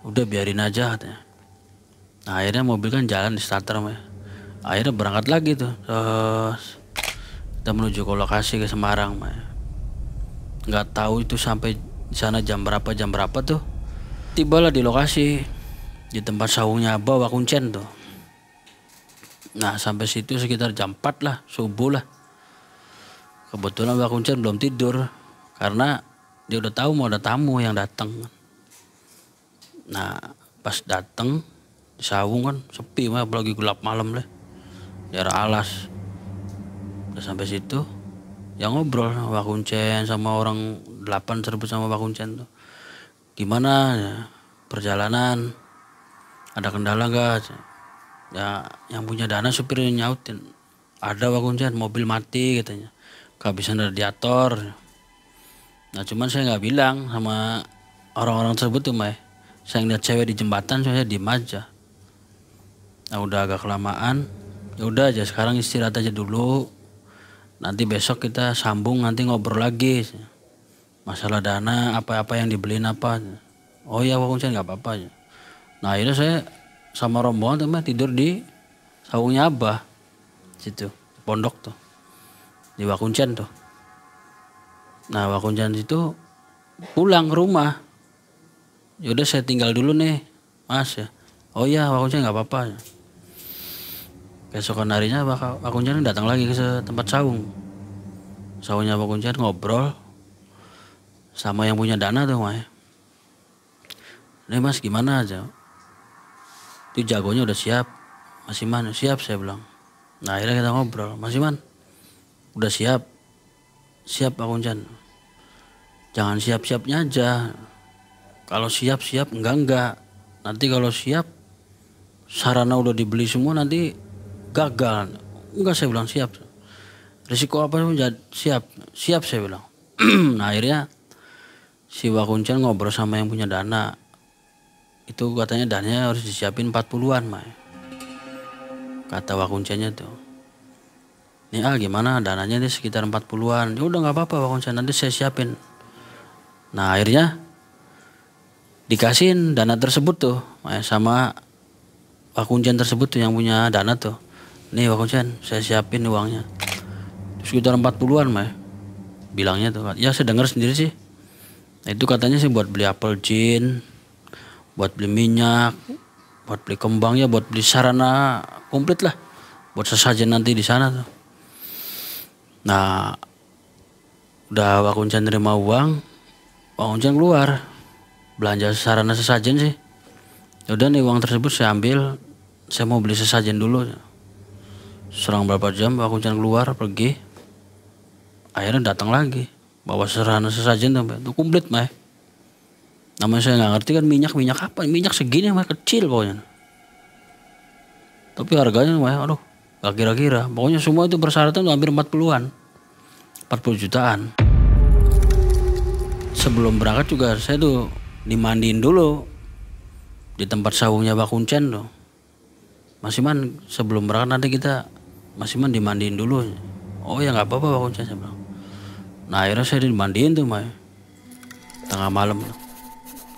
Udah biarin aja katanya. Nah akhirnya mobil kan jalan di starter Mbak. Akhirnya berangkat lagi tuh. Terus kita menuju ke lokasi ke Semarang Mbak. Nggak tahu itu sampai di sana jam berapa tuh. Tibalah di lokasi di tempat saungnya Abah Kuncen tuh. Nah sampai situ sekitar jam 4 lah, subuh lah. Kebetulan Mbak Kuncen belum tidur karena dia udah tahu mau ada tamu yang datang. Nah pas datang di saung kan sepi mah, apalagi gelap malam lah, daerah alas. Udah sampai situ ya ngobrol sama Mbak Kuncen, sama orang 8 tersebut sama Mbak Kuncen tuh. Gimana ya, perjalanan ada kendala gak? Ya yang punya dana supir nyautin, ada Mbak Kuncen, mobil mati katanya, kehabisan radiator. Nah cuman saya nggak bilang sama orang-orang tersebut tuh Mbak. Saya ngeliat cewek di jembatan, saya diem aja. Nah udah agak kelamaan, ya udah aja sekarang istirahat aja dulu. Nanti besok kita sambung, nanti ngobrol lagi masalah dana, apa-apa yang dibeliin apa. Oh iya Pak Kuncen nggak apa-apa aja. Nah akhirnya saya sama rombongan tuh Mbak tidur di saungnya Abah situ, pondok tuh di Pak Kuncen tuh. Nah Pak Kuncen itu pulang ke rumah. Yaudah saya tinggal dulu nih Mas ya. Oh iya Pak Kuncen nggak apa-apa. Besokan harinya Pak Kuncen datang lagi ke tempat saung. Saungnya Pak Kuncen ngobrol sama yang punya dana tuh Mas. Nih Mas gimana aja? Itu jagonya udah siap. Mas Iman siap saya bilang. Nah akhirnya kita ngobrol. Mas Iman udah siap. Siap Pak Kuncen. Jangan siap-siapnya aja. Kalau siap-siap enggak. Nanti kalau siap sarana udah dibeli semua nanti gagal. Enggak, saya bilang siap. Risiko apa pun siap saya bilang. Nah akhirnya si Wakuncen ngobrol sama yang punya dana. Itu katanya dananya harus disiapin 40-an, Mai. Kata Wakuncennya tuh. Nih gimana dananya nih sekitar 40-an. Ya udah nggak apa-apa Wakuncen, nanti saya siapin. Nah akhirnya dikasihin dana tersebut tuh, Mai, sama Wakuncen tersebut tuh yang punya dana tuh. Nih Wakuncen, saya siapin uangnya. Sekitar 40-an, Mai. Bilangnya tuh. Ya saya dengar sendiri sih. Nah, itu katanya sih buat beli apel gin, buat beli minyak, buat beli kembang, ya buat beli sarana komplit lah. Buat sesajen nanti di sana tuh. Nah, udah Wakuncen terima uang, Wakuncen keluar belanja sarana sesajen sih. Udah nih uang tersebut saya ambil, saya mau beli sesajen dulu. Selang berapa jam Wakuncen keluar pergi, akhirnya datang lagi bawa sarana sesajen tuh, itu komplit, Mai. Namanya saya nggak ngerti kan, minyak apa, minyak segini mah kecil pokoknya. Tapi harganya Mai, aduh gak kira-kira. Pokoknya semua itu persyaratan hampir 40-an, 40 jutaan. Sebelum berangkat juga saya tuh dimandiin dulu di tempat sawungnya Wakuncen tuh. Mas Iman sebelum berangkat nanti kita Mas Iman dimandiin dulu. Oh ya nggak apa-apa Wakuncen, saya bilang. Nah akhirnya saya dimandiin tuh, Mai. Tengah malam.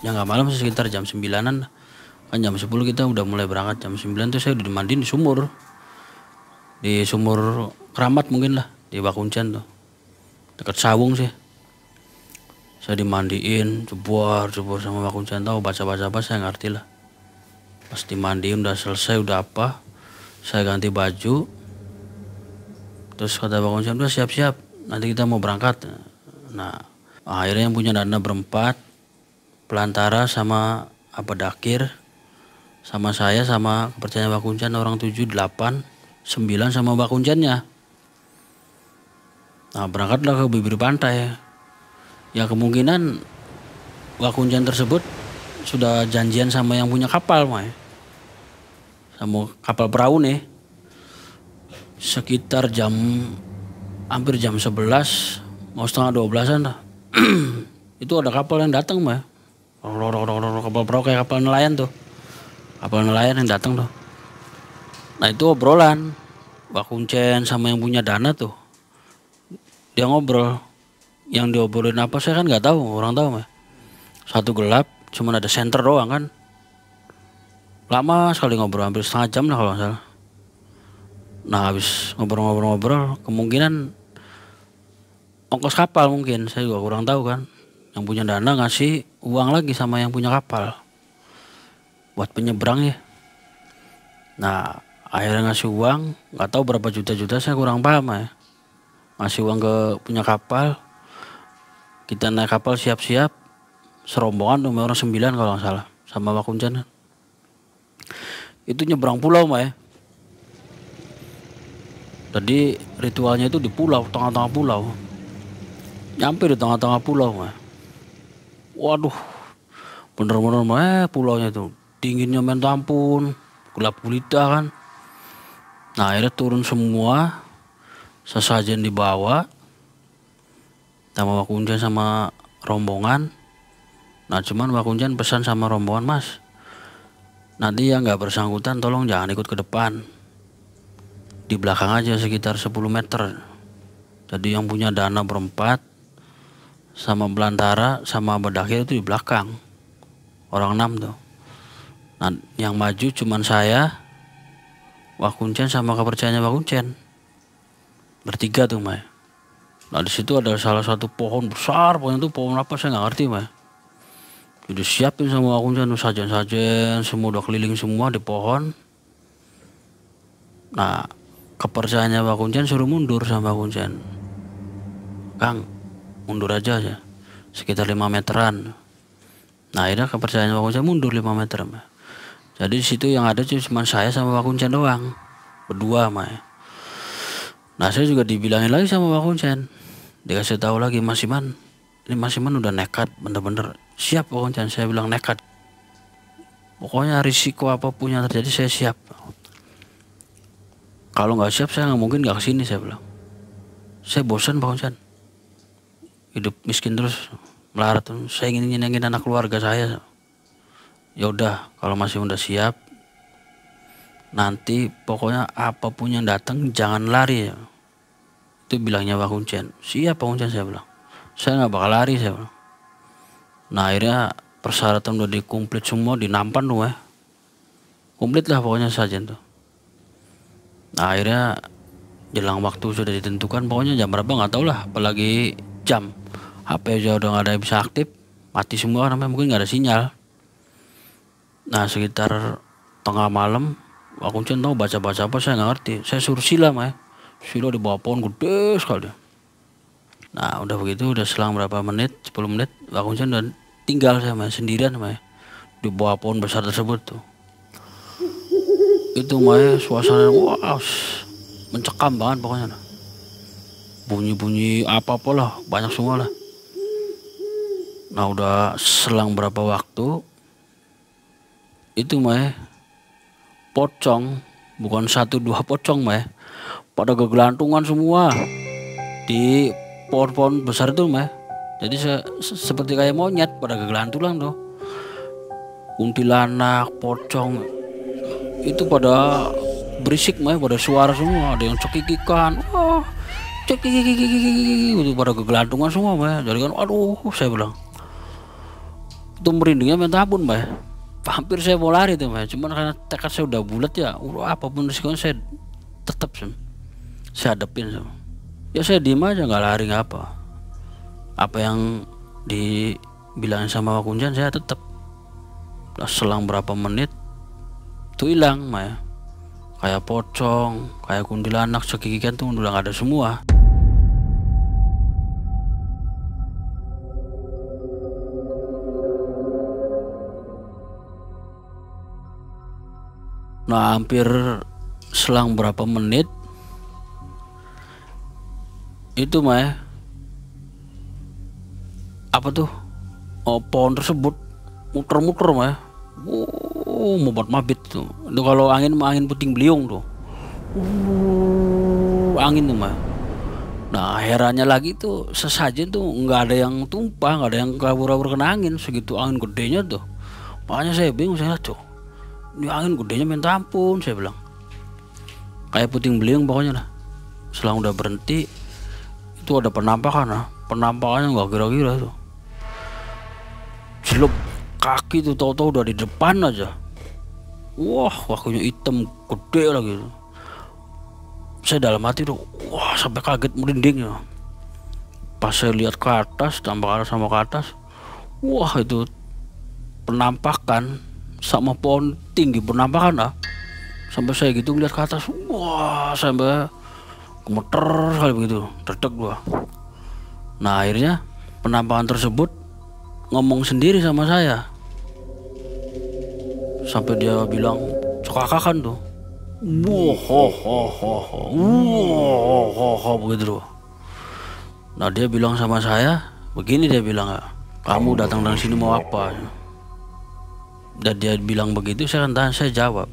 Ya nggak malam, sekitar jam 9-an. Kan jam 10 kita udah mulai berangkat, jam 9 tuh saya udah dimandiin di sumur. Di sumur Keramat mungkin lah, di Wakuncen tuh. Dekat sawung sih. Saya dimandiin, jebor sama Wakuncen, tahu baca-baca apa saya ngerti lah. Pas dimandiin udah selesai, udah apa, saya ganti baju. Terus kata Wakuncen, udah siap-siap, nanti kita mau berangkat. Nah akhirnya yang punya dana berempat, Pelantara sama Dakir, sama saya sama kepercayaan Wakuncen, orang 7, 8, 9 sama Wakuncennya. Nah berangkatlah ke bibir pantai. Ya kemungkinan Wakuncen tersebut sudah janjian sama yang punya kapal, Mai. Sama kapal perahu nih. Sekitar hampir jam 11, mau setengah 12-an lah. Itu ada kapal yang datang, Mai. Kapal perahu kayak kapal nelayan tuh. Kapal nelayan yang datang tuh. Nah itu obrolan Wakuncen sama yang punya dana tuh. Dia ngobrol. Yang diobrolin apa saya kan nggak tahu, orang tahu mah. Satu gelap, cuman ada senter doang kan. Lama sekali ngobrol, hampir setengah jam lah kalau nggak salah. Nah habis ngobrol-ngobrol, kemungkinan ongkos kapal mungkin, saya juga kurang tahu kan. Yang punya dana ngasih uang lagi sama yang punya kapal buat penyeberang ya. Nah akhirnya ngasih uang, nggak tahu berapa juta-juta, saya kurang paham ya. Ngasih uang ke punya kapal. Kita naik kapal siap-siap, serombongan nomor orang 9 kalau nggak salah, sama Wakuncen. Itu nyebrang pulau, Mah ya. Tadi ritualnya itu di pulau, tengah-tengah pulau. Nyampe di tengah-tengah pulau, Mah. Waduh, bener-bener Mah pulaunya itu dinginnya minta ampun, gelap gulita kan. Nah akhirnya turun semua, sesajen dibawa sama Wakuncen sama rombongan. Nah cuman Wakuncen pesan sama rombongan, Mas, nanti yang nggak bersangkutan tolong jangan ikut ke depan, di belakang aja sekitar 10 meter. Jadi yang punya dana berempat sama Belantara sama Dakir itu di belakang, orang 6 tuh. Nah yang maju cuman saya, Wakuncen sama kepercayaannya Wakuncen, bertiga tuh, Mah. Nah di situ ada salah satu pohon besar, pohon itu pohon apa saya nggak ngerti, Mah. Jadi siapin sama Wakuncen sajen-sajen, semua udah keliling semua di pohon. Nah kepercayaannya Wakuncen suruh mundur sama Wakuncen, Kang mundur aja ya, sekitar 5 meteran. Nah akhirnya kepercayaannya Wakuncen mundur 5 meter, Mah. Jadi di situ yang ada cuma saya sama Wakuncen doang, berdua, Mah. Nah saya juga dibilangin lagi sama Wakuncen, dikasih tahu lagi, Mas Iman, ini Mas Iman udah nekat bener-bener. Siap Wakuncen, saya bilang nekat. Pokoknya risiko apapun yang terjadi saya siap. Kalau nggak siap saya nggak mungkin nggak kesini, saya bilang. Saya bosan Pak Kuncan. Hidup miskin terus, melarat. Saya ingin nyenengin anak keluarga saya. Ya udah, kalau masih udah siap, nanti pokoknya apapun yang datang jangan lari ya. Itu bilangnya Pak Kuncan. Siap Pak Kuncan, saya bilang. Saya nggak bakal lari, saya bilang. Nah akhirnya persyaratan udah dikomplit semua, dinampan tuh komplit lah pokoknya sajen tuh. Nah akhirnya jelang waktu sudah ditentukan, pokoknya jam berapa nggak tahu lah, apalagi jam. HP aja udah nggak ada yang bisa aktif, mati semua namanya, mungkin nggak ada sinyal. Nah sekitar tengah malam, Pak Kuncan tahu baca-baca apa saya nggak ngerti. Saya suruh sila sila di bawah pohon gede sekali. Nah udah begitu, udah selang berapa menit, 10 menit, Pak Kuncan udah tinggal saya sendirian di bawah pohon besar tersebut tuh. Itu suasana wah mencekam banget pokoknya. Bunyi-bunyi apa-apa lah, banyak semua lah. Nah udah selang berapa waktu, itu pocong, bukan 1-2 pocong pada kegelantungan semua di pohon-pohon besar itu Jadi seperti kayak monyet pada kegelantungan tuh. Kuntilanak, pocong itu pada berisik pada suara semua, ada yang cekikikan, cekikikikikik itu pada kegelantungan semua jadi kan aduh, saya bilang itu merindingnya minta ampun hampir saya mau lari tuh cuman karena tekad saya udah bulat ya, apapun risikonya saya tetap saya hadapin ya, saya diem aja, nggak lari nggak apa yang dibilangin sama Pak Kuncan saya tetap. Selang berapa menit tuh hilang kayak pocong, kayak kuntilanak, cekikikan tuh udah nggak ada semua. Nah hampir selang berapa menit itu apa tuh, pohon tersebut muter-muter mabit tuh. Itu kalau angin puting beliung tuh. Angin tuh Nah herannya lagi tuh, sesajen tuh nggak ada yang tumpah, nggak ada yang kabur-kabur kena angin. Segitu angin gedenya tuh, makanya saya bingung, saya tuh ini angin gedenya minta ampun, saya bilang. Kayak puting beliung pokoknya lah. Selang udah berhenti, itu ada penampakannya nggak kira-kira tuh. Jelek kaki tuh, tahu-tahu udah di depan aja. Wah, kakinya hitam gede lagi. Saya dalam hati tuh, wah sampai kaget merinding ya. Pas saya lihat ke atas, tambah ke atas sama ke atas, wah itu penampakan sama pohon tinggi penampakan sampai saya gitu lihat ke atas, wah sampai gemeter sekali begitu, derdek gua. Nah akhirnya penampakan tersebut ngomong sendiri sama saya, sampai dia bilang cekakakan tuh, wah begitu. Nah dia bilang sama saya begini, dia bilang, kamu datang dari sini mau apa? Dan dia bilang begitu, saya jawab,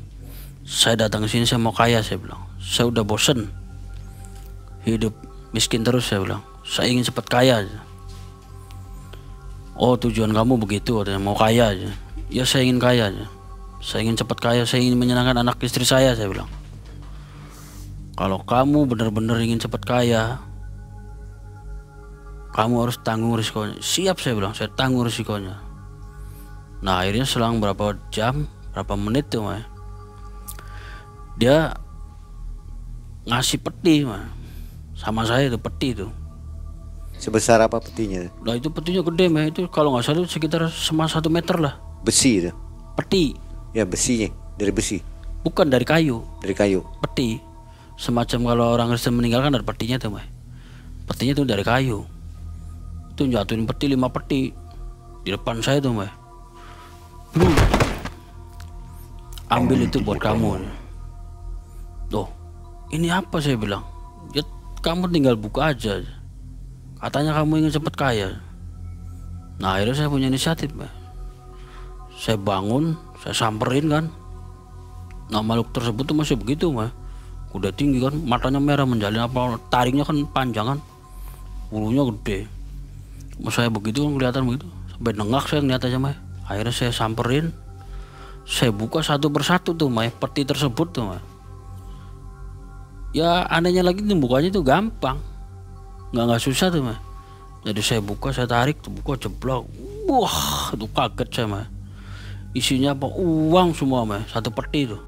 saya datang ke sini saya mau kaya, saya bilang. Saya udah bosen hidup miskin terus, saya bilang. Saya ingin cepat kaya aja. Oh tujuan kamu begitu, katanya, mau kaya aja. Ya saya ingin kaya aja. Saya ingin cepat kaya, saya ingin menyenangkan anak istri saya bilang. Kalau kamu benar-benar ingin cepat kaya, kamu harus tanggung risikonya. Siap, saya bilang, saya tanggung risikonya. Nah akhirnya selang berapa jam, berapa menit tuh dia ngasih peti sama saya, itu peti tuh. Sebesar apa petinya? Nah itu petinya gede itu kalau nggak salah sekitar 1 meter lah. Besi itu? Peti. Ya besinya, dari besi? Bukan, dari kayu. Dari kayu? Peti. Semacam kalau orang Kristen meninggal kan ada petinya tuh petinya tuh dari kayu. Itu jatuhin peti, 5 peti di depan saya tuh ambil itu buat kamu. Loh ini apa, saya bilang. Ya kamu tinggal buka aja, katanya kamu ingin cepat kaya. Nah akhirnya saya punya inisiatif saya bangun, Saya samperin kan. Nah makhluk tersebut tuh masih begitu mah. Udah tinggi kan, matanya merah menjalin, apa taringnya kan panjang kan, bulunya gede. Mas saya begitu kan, kelihatan begitu, sampai nengak saya ngeliat aja mah. Akhirnya saya samperin, saya buka satu persatu tuh mah peti tersebut tuh mah. Ya anehnya lagi tuh bukanya tuh gampang, nggak susah tuh mah. Jadi saya buka, saya tarik tuh, buka jeblok, wah itu kaget saya mah. Isinya apa, uang semua mah, satu peti tuh.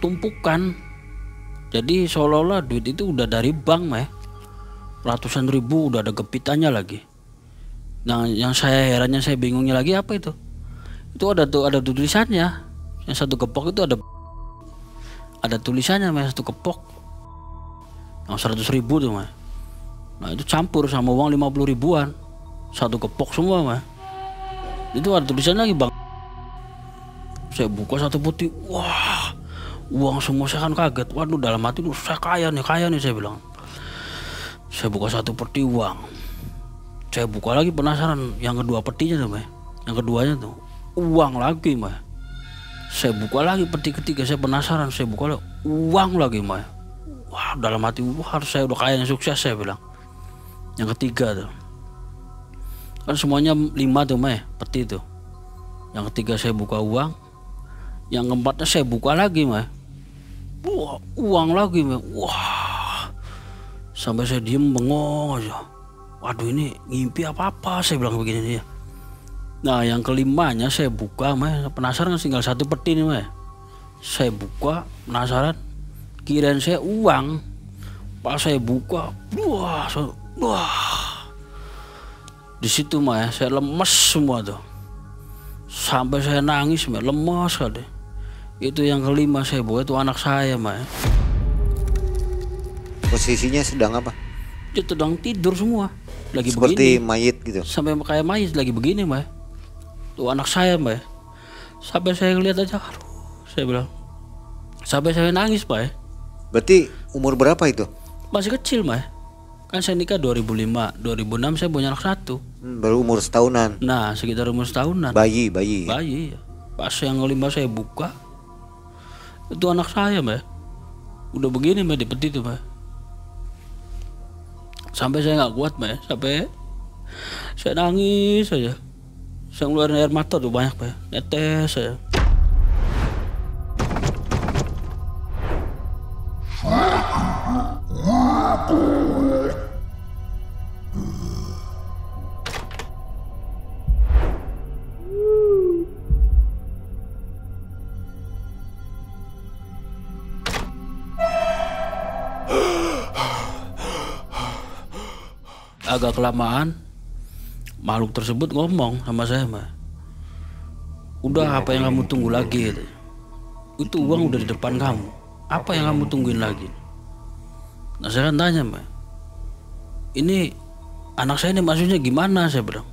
Tumpukan. Jadi seolah-olah duit itu udah dari bank mah, ratusan ribu udah ada gepitannya lagi. Nah yang saya herannya, saya bingungnya lagi apa itu ada tulisannya. Yang satu gepok itu ada tulisannya mah, satu gepok yang 100 ribu tuh mah. Nah itu campur sama uang 50 ribuan, satu gepok semua mah. Itu ada tulisannya lagi bang. Saya buka satu putih, wah uang semua. Saya kan kaget, waduh dalam hati tuh saya kaya nih saya bilang. Saya buka satu peti uang, saya buka lagi penasaran yang kedua petinya tuh mah, yang keduanya tuh uang lagi mah. Saya buka lagi peti ketiga, saya penasaran, saya buka lagi uang lagi mah. Wah dalam hati, wah harus saya udah kaya yang sukses saya bilang. Yang ketiga tuh kan semuanya 5 tuh mah peti tuh. Yang ketiga saya buka uang, yang keempatnya saya buka lagi mah, wah uang lagi mah. Wah sampai saya diem bengong aja. Waduh ini ngimpi apa saya bilang begini dia. Nah yang kelimanya saya buka mah, penasaran tinggal satu peti nih mah. Saya buka penasaran, kirain saya uang. Pas saya buka, wah di situ mah saya lemes semua tuh, sampai saya nangis mah, lemes kali. Itu yang kelima saya buka, itu anak saya mah. Posisinya sedang apa? Dia sedang tidur semua, lagi seperti begini. mayit gitu. Sampai kayak mayit lagi begini mah. Tuh anak saya mah. Sampai saya ngeliat aja, aduh, saya bilang. Sampai saya nangis mah. Berarti umur berapa itu? Masih kecil mah. Kan saya nikah 2005, 2006 saya punya anak satu. Baru umur setahunan. Nah sekitar umur setahunan. Bayi. Ya. Pas yang kelima saya buka, itu anak saya mah. Udah begini mah di peti tuh mah. Sampai saya nggak kuat mah, sampai saya nangis saja. Saya ngeluarin air mata tuh banyak mah, netes saya. Agak kelamaan makhluk tersebut ngomong sama saya mah, udah apa yang kamu tunggu lagi gitu. Itu uang udah di depan kamu, apa yang kamu tungguin lagi. Nah saya kan tanya mah, ini anak saya ini maksudnya gimana, saya bilang.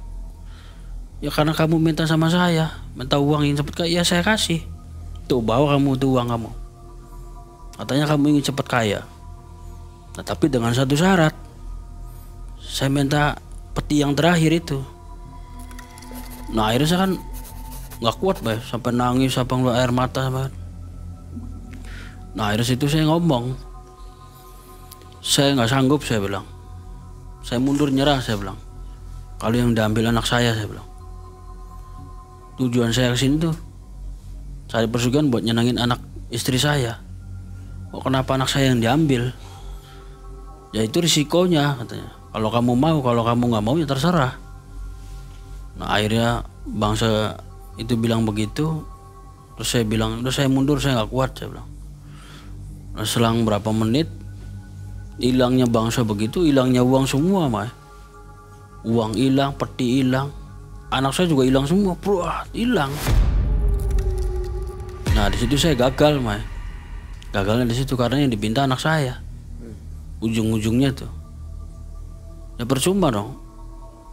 Ya karena kamu minta sama saya, minta uang ingin cepet kaya, ya saya kasih. Tuh bawa kamu tuh uang kamu, katanya kamu ingin cepet kaya. Nah tapi dengan satu syarat, saya minta peti yang terakhir itu. Nah akhirnya saya kan nggak kuat bah, sampai nangis, sampai ngeluar air mata bah. Nah akhirnya situ saya ngomong, saya nggak sanggup, saya bilang. Saya mundur nyerah, saya bilang. Kalau yang diambil anak saya bilang. Tujuan saya kesini tuh cari persugihan buat nyenangin anak istri saya. Kok kenapa anak saya yang diambil? Ya itu risikonya katanya. Kalau kamu mau, kalau kamu nggak mau ya terserah. Nah akhirnya bangsa itu bilang begitu. Terus saya bilang, udah saya mundur, saya nggak kuat, saya bilang. Nah, selang berapa menit, hilangnya bangsa begitu, hilangnya uang semua mah. Uang hilang, peti hilang, anak saya juga hilang semua, hilang. Nah di situ saya gagal mah. Gagalnya di situ karena yang dipinta anak saya. Ujung-ujungnya tuh. Ya percuma dong.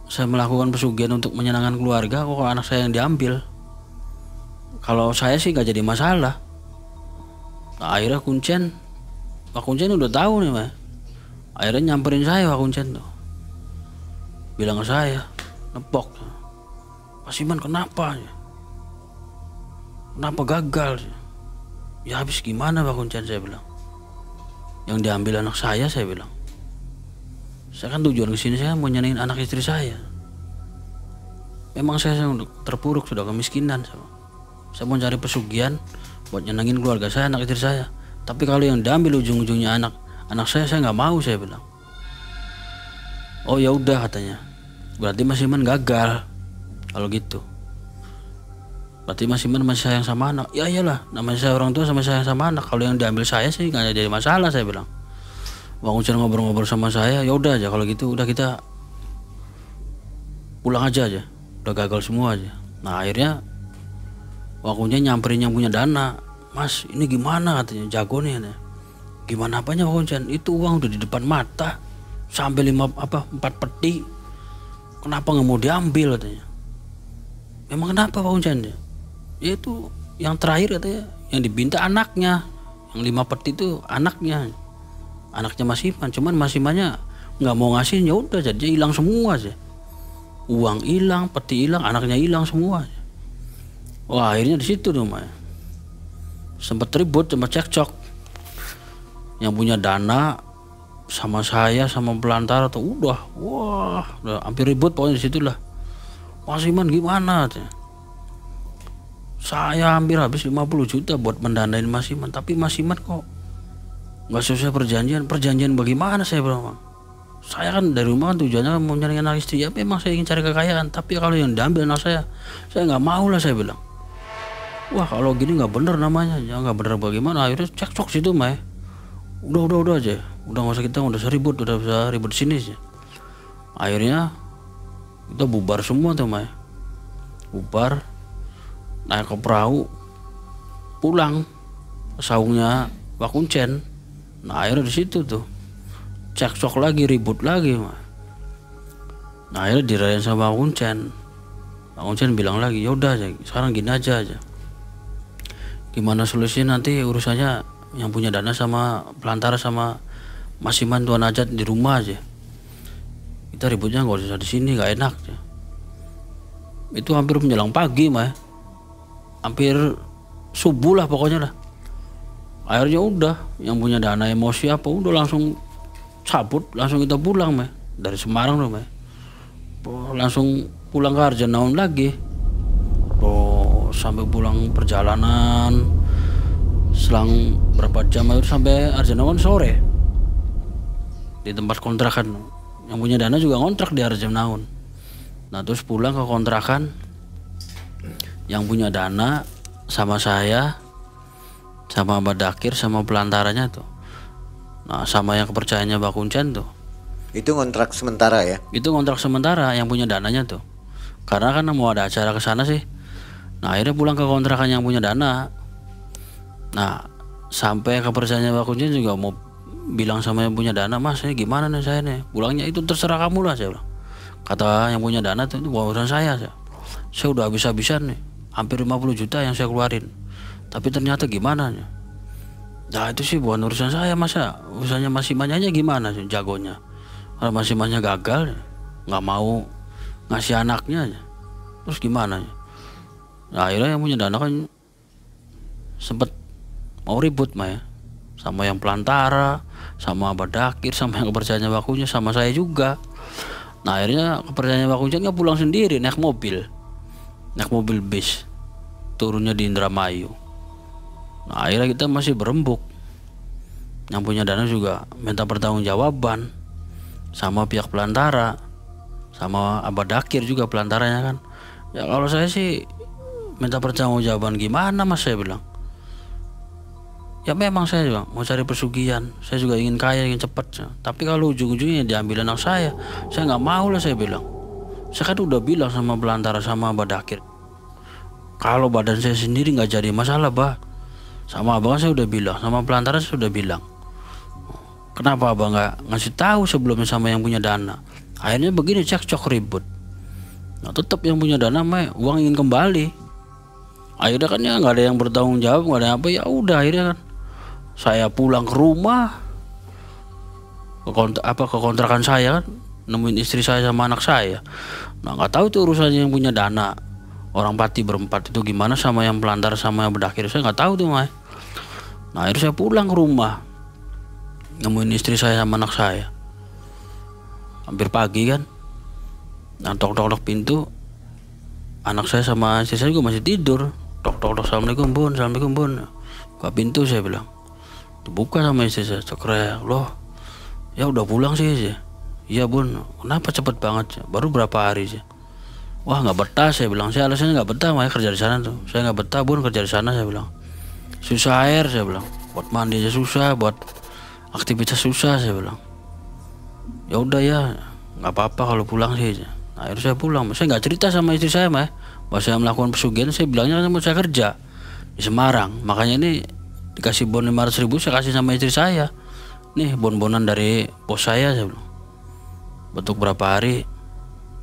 Saya melakukan pesugihan untuk menyenangkan keluarga, kok anak saya yang diambil. Kalau saya sih nggak jadi masalah. Nah, akhirnya Pak Kuncen udah tahu nih mah. Akhirnya nyamperin saya Pak Kuncen tuh. Bilang ke saya, nepok. Mas Iman kenapa? Kenapa gagal? Ya habis gimana Pak Kuncen, saya bilang. Yang diambil anak saya bilang. Saya kan tujuan kesini saya mau nyenengin anak istri saya. Memang saya terpuruk, sudah kemiskinan. Saya mau cari pesugihan buat nyenengin keluarga saya, anak istri saya. Tapi kalau yang diambil ujung-ujungnya anak saya nggak mau, saya bilang. Oh ya udah katanya. Berarti Mas Iman gagal. Kalau gitu. Berarti Mas Iman masih sayang sama anak. Ya iyalah, namanya saya orang tua sama sayang sama anak. Kalau yang diambil saya sih nggak jadi masalah, saya bilang. Bang Kuncen ngobrol-ngobrol sama saya, ya udah aja kalau gitu, udah kita pulang aja. Udah gagal semua aja. Nah akhirnya Bang Kuncen nyamperin yang punya dana. Mas ini gimana katanya, jago nih katanya. Gimana apanya Bang Kuncen? Itu uang udah di depan mata. Sampai 4 peti. Kenapa nggak mau diambil katanya? Memang kenapa Pak Kuncen? Ya itu yang terakhir katanya, yang dibinta anaknya. Yang 5 peti itu anaknya Mas Iman. Cuman Mas Imannya nggak mau ngasih, ya udah jadi hilang semua aja. Uang hilang, peti hilang, anaknya hilang semua aja. Wah akhirnya di situ tuh Maya. Sempat ribut, sempat cekcok. Yang punya dana sama saya sama pelantara tuh udah hampir ribut pokoknya di situlah. Mas Iman gimana? Saya hampir habis 50 juta buat mendanain Mas Iman, tapi Mas Iman kok nggak sesuai perjanjian bagaimana, saya bilang. Saya kan dari rumah kan tujuannya mau nyari anak istri, ya memang saya ingin cari kekayaan, tapi kalau yang diambil anak saya nggak mau lah, saya bilang. Wah kalau gini nggak bener namanya, ya nggak bener bagaimana, akhirnya cekcok situ Mai. Udah aja, udah nggak usah, kita udah bisa ribut di sini sih. Akhirnya kita bubar semua tuh Mai. Bubar, naik ke perahu, pulang ke saungnya Pak Kuncen. Nah akhirnya di situ tuh cekcok lagi, ribut lagi Mai. Nah akhirnya dirayain sama Pak Kuncen. Pak Kuncen bilang lagi, ya udah aja, sekarang gini aja. Gimana solusinya nanti urusannya yang punya dana sama pelantara sama Mas Iman Tuan Ajat di rumah aja. Kita ributnya nggak usah di sini, nggak enak. Itu hampir menjelang pagi Mai. Hampir subuh lah pokoknya lah. Akhirnya udah yang punya dana emosi apa udah langsung cabut, langsung kita pulang Mai. Dari Semarang tuh Mai. Langsung pulang ke Arjanaun lagi. Sampai pulang perjalanan selang berapa jam itu sampai Arjanaun sore. Di tempat kontrakan. Yang punya dana juga ngontrak di Arjanaun. Nah terus pulang ke kontrakan, yang punya dana sama saya, sama Mbak Dakir, sama pelantaranya tuh. Nah sama yang kepercayaannya Pak Kuncen tuh. Itu kontrak sementara ya? Itu kontrak sementara yang punya dananya tuh. Karena kan mau ada acara ke sana sih. Nah akhirnya pulang ke kontrakan yang punya dana. Nah sampai kepercayaannya Pak Kuncen juga mau bilang sama yang punya dana, Mas ini gimana nih saya nih, pulangnya itu terserah kamu lah, saya bilang. Kata yang punya dana tuh, itu urusan saya udah habis-habisan nih, hampir 50 juta yang saya keluarin, tapi ternyata gimana nya. Nah itu sih bukan urusan saya, masa urusannya Mas Imannya aja gimana sih jagonya. Kalau Mas Imannya gagal, nggak mau ngasih anaknya aja, terus gimana ya. Nah akhirnya yang punya dana kan sempet mau ribut Maya, sama yang pelantara, sama Abah Dakir, sama yang kepercayaannya Pak Kuncen, sama saya juga. Nah akhirnya kepercayaannya Pak Kuncen nggak pulang sendiri, naik mobil bis, turunnya di Indramayu. Nah akhirnya kita masih berembuk. Yang punya dana juga minta pertanggungjawaban sama pihak pelantara, sama Abah Dakir juga pelantaranya kan. Ya kalau saya sih minta pertanggungjawaban gimana Mas, saya bilang. Ya memang saya juga mau cari pesugihan, saya juga ingin kaya, ingin cepat. Tapi kalau ujung-ujungnya diambil anak saya nggak mau lah, saya bilang. Saya kan udah bilang sama pelantara sama Abah Dakir, kalau badan saya sendiri nggak jadi masalah Bah. Sama abang saya udah bilang, sama pelantara saya sudah bilang. Kenapa abang nggak ngasih tahu sebelumnya sama yang punya dana? Akhirnya begini, cekcok ribut. Nah tetap yang punya dana mah uang ingin kembali. Akhirnya kan ya nggak ada yang bertanggung jawab, nggak ada apa, ya udah akhirnya kan saya pulang ke rumah, ke kontrakan saya kan, nemuin istri saya sama anak saya. Nah nggak tahu tuh urusannya yang punya dana orang Pati berempat itu gimana sama yang Pelantar sama yang Bedakir, saya nggak tahu tuh Mas. Nah akhirnya saya pulang ke rumah, nemuin istri saya sama anak saya. Hampir pagi kan. Nah tok pintu, anak saya sama istri saya juga masih tidur. Tok assalamualaikum bun, assalamualaikum bun. Buka pintu saya bilang, dibuka sama istri saya, cekrek, loh ya udah pulang sih. Iya bun, kenapa cepet banget? Baru berapa hari sih? Wah nggak betah saya bilang, saya alasannya nggak betah Maya kerja di sana tuh. Saya nggak betah bun kerja di sana saya bilang. Susah air saya bilang, buat mandi aja susah, buat aktivitas susah saya bilang. Ya udah ya, nggak apa-apa kalau pulang sih. Nah, akhirnya saya pulang. Saya nggak cerita sama istri saya Maya, bahwa saya melakukan pesugihan. Saya bilangnya mau saya kerja di Semarang. Makanya ini dikasih bon 500.000 saya kasih sama istri saya. Nih bon-bonan dari bos saya bilang. Untuk berapa hari.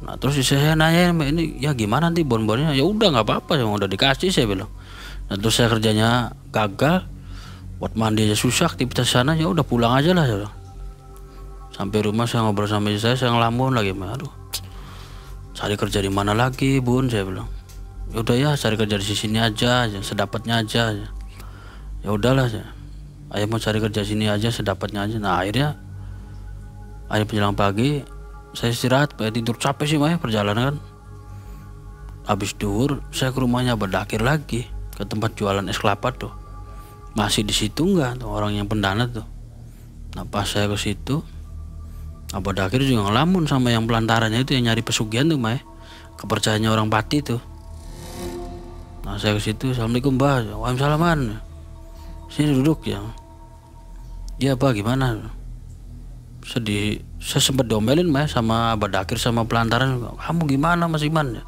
Nah terus saya nanya ini ya gimana nanti bon-bonnya? Ya udah nggak apa-apa, yang udah dikasih saya bilang. Nah terus saya kerjanya gagal, buat mandi aja susah, aktivitas sana, ya udah pulang aja lah saya bilang. Sampai rumah saya ngobrol sama istri saya ngelamun lagi, aduh cari kerja di mana lagi bun saya bilang. Ya udah ya cari kerja di sini aja, sedapatnya aja. Ya udahlah saya, ayo mau cari kerja sini aja sedapatnya aja. Nah akhirnya menjelang pagi saya istirahat, tidur capek sih Maya perjalanan kan. Habis duhur saya ke rumahnya Bedakir lagi, ke tempat jualan es kelapa tuh. Masih di situ enggak tuh orang yang pendana tuh. Nah pas saya ke situ, Bedakir juga ngelamun sama yang pelantarannya itu yang nyari pesugihan tuh Maya, kepercayaannya orang Pati tuh. Nah saya ke situ, assalamualaikum Mbak, waalaikumsalam. Sini duduk ya. Iya Pak gimana? Sedih, saya sempat diomelin Maya sama Bedakir sama pelantaran. Kamu gimana Mas Iman?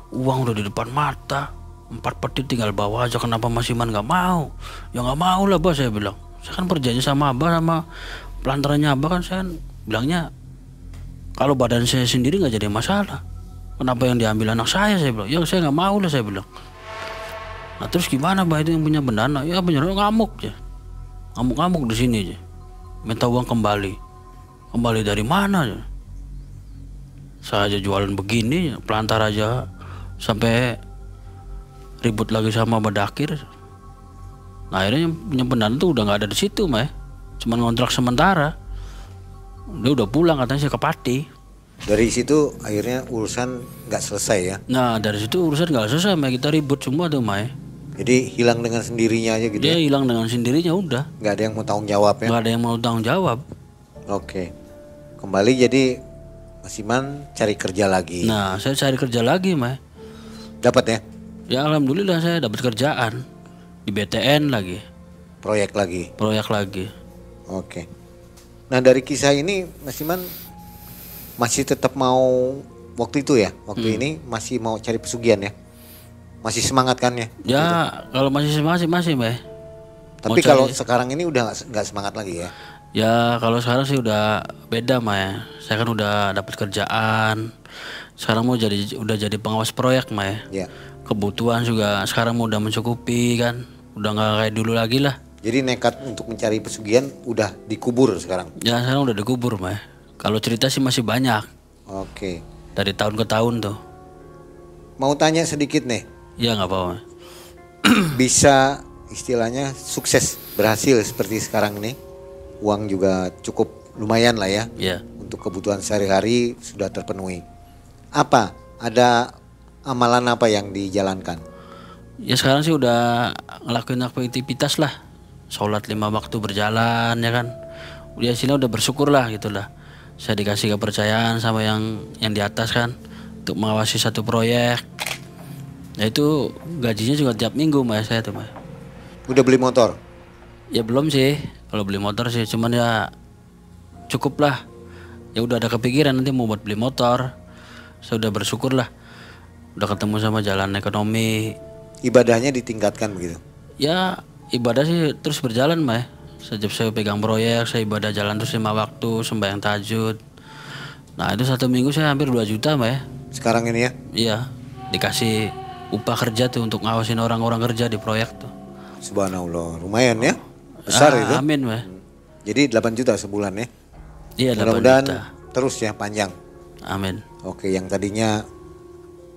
Uang udah di depan mata, 4 peti tinggal bawa aja, kenapa Mas Iman nggak mau? Ya nggak mau lah Abah saya bilang. Saya kan perjanjian sama Abah sama pelantarannya Abah kan, saya kan bilangnya kalau badan saya sendiri nggak jadi masalah. Kenapa yang diambil anak saya bilang. Ya saya nggak mau lah saya bilang. Nah terus gimana Mbak itu yang punya pendana? Ya bener ngamuk ya, ngamuk di sini aja, minta uang kembali. Kembali dari mana ya? Saya aja jualan begini, pelantar aja sampai ribut lagi sama Bedakir. Nah akhirnya yang pendana tuh udah nggak ada di situ Mah, cuman ngontrak sementara. Dia udah pulang katanya saya ke Pati. Dari situ akhirnya urusan nggak selesai ya? Nah dari situ urusan nggak selesai Mah, kita ribut semua tuh Mah. Jadi hilang dengan sendirinya aja gitu. Dia ya? hilang dengan sendirinya udah. Nggak ada yang mau tanggung jawab ya? Nggak ada yang mau tanggung jawab. Oke, kembali jadi Mas Iman cari kerja lagi. Nah saya cari kerja lagi Mah. Dapat ya? Ya alhamdulillah saya dapat kerjaan di BTN lagi. Proyek lagi. Oke. Nah dari kisah ini Mas Iman masih tetap mau waktu itu ya? Waktu ini masih mau cari pesugihan ya? Masih semangat kan ya? Ya gitu. Kalau masih Mah. Tapi kalau sekarang ini udah nggak semangat lagi ya? Ya kalau sekarang sih udah beda Mah. Saya kan udah dapat kerjaan. Sekarang udah jadi pengawas proyek Mah. Ya. Kebutuhan juga sekarang udah mencukupi kan. Udah nggak kayak dulu lagi lah. Jadi nekat untuk mencari pesugihan udah dikubur sekarang? Ya sekarang udah dikubur Mah. Kalau cerita sih masih banyak. Oke. Dari tahun ke tahun tuh. Mau tanya sedikit nih. Ya nggak apa-apa. Bisa istilahnya sukses berhasil seperti sekarang ini, uang juga cukup lumayan lah ya. Ya. Untuk kebutuhan sehari-hari sudah terpenuhi. Apa? Ada amalan apa yang dijalankan? Ya sekarang sih udah ngelakuin aktivitas lah. Sholat 5 waktu berjalan ya kan. Udah sini udah bersyukur lah gitulah. Saya dikasih kepercayaan sama yang di atas kan untuk mengawasi satu proyek. Nah itu gajinya juga tiap minggu Mah saya tuh Mah. Udah beli motor? Ya belum sih, kalau beli motor sih cuman ya cukup lah. Ya udah ada kepikiran nanti mau buat beli motor. Saya udah bersyukur lah. Udah ketemu sama jalan ekonomi. Ibadahnya ditingkatkan begitu? Ya ibadah sih terus berjalan Mah. Sejak saya pegang proyek, saya ibadah jalan terus 5 waktu, sembahyang tahajud. Nah itu 1 minggu saya hampir 2 juta Mah. Sekarang ini ya? Iya, dikasih upah kerja tuh untuk ngawasin orang-orang kerja di proyek tuh. Subhanallah, lumayan ya, besar itu. Amin Mah. Jadi 8 juta sebulan ya? Iya 8 mudah-mudahan juta. Terus ya panjang. Amin. Oke, yang tadinya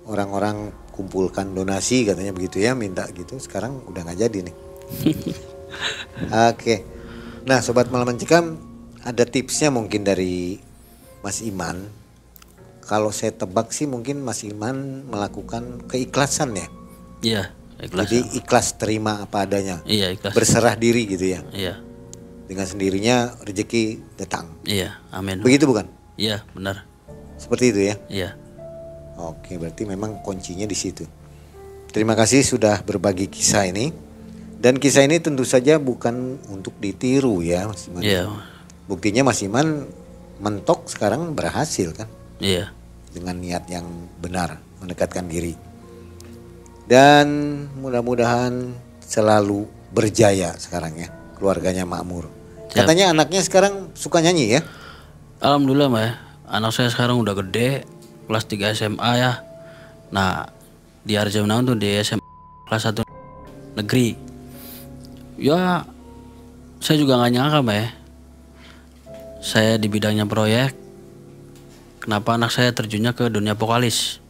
orang-orang kumpulkan donasi katanya begitu ya, minta gitu. Sekarang udah nggak jadi nih. Oke. Nah, sobat Malam Mencekam, ada tipsnya mungkin dari Mas Iman. Kalau saya tebak sih mungkin Mas Iman melakukan keikhlasan ya. Iya, ikhlas. Jadi ikhlas terima apa adanya. Iya, ikhlas. Berserah diri gitu ya. Iya. Dengan sendirinya rezeki datang. Iya, amin. Begitu bukan? Iya, benar. Seperti itu ya. Iya. Oke, berarti memang kuncinya di situ. Terima kasih sudah berbagi kisah ini. Dan kisah ini tentu saja bukan untuk ditiru ya, Mas Iman. Iya. Buktinya Mas Iman mentok sekarang berhasil kan, Iya. dengan niat yang benar mendekatkan diri. Dan mudah-mudahan selalu berjaya sekarang ya, keluarganya makmur. Siap. Katanya anaknya sekarang suka nyanyi ya? Alhamdulillah, Mbak. Anak saya sekarang udah gede, kelas 3 SMA ya. Nah, di Arjuna tuh di SMA kelas 1 negeri. Ya, saya juga nggak nyangka, Mbak ya. Saya di bidangnya proyek. Kenapa anak saya terjunnya ke dunia vokalis?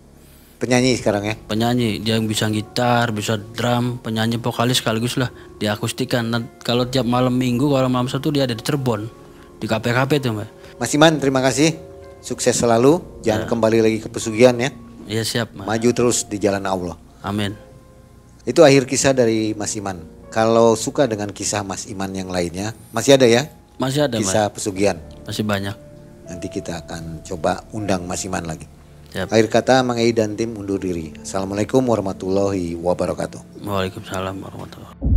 Penyanyi sekarang ya? Penyanyi, dia bisa gitar, bisa drum, penyanyi vokalis sekaligus lah diakustikan. Nah, kalau tiap malam minggu, kalau malam Sabtu dia ada di Cirebon, di kafe-kafe tuh, Mbak. Mas Iman, terima kasih. Sukses selalu. Jangan kembali lagi ke pesugihan ya. Iya, siap, Mbak. Maju terus di jalan Allah. Amin. Itu akhir kisah dari Mas Iman. Kalau suka dengan kisah Mas Iman yang lainnya, masih ada ya Masih ada, Mbak. kisah pesugihan. Masih banyak. Nanti kita akan coba undang Mas Iman lagi. Siap. Akhir kata, Mang Ei dan tim undur diri. Assalamualaikum warahmatullahi wabarakatuh. Waalaikumsalam warahmatullahi wabarakatuh.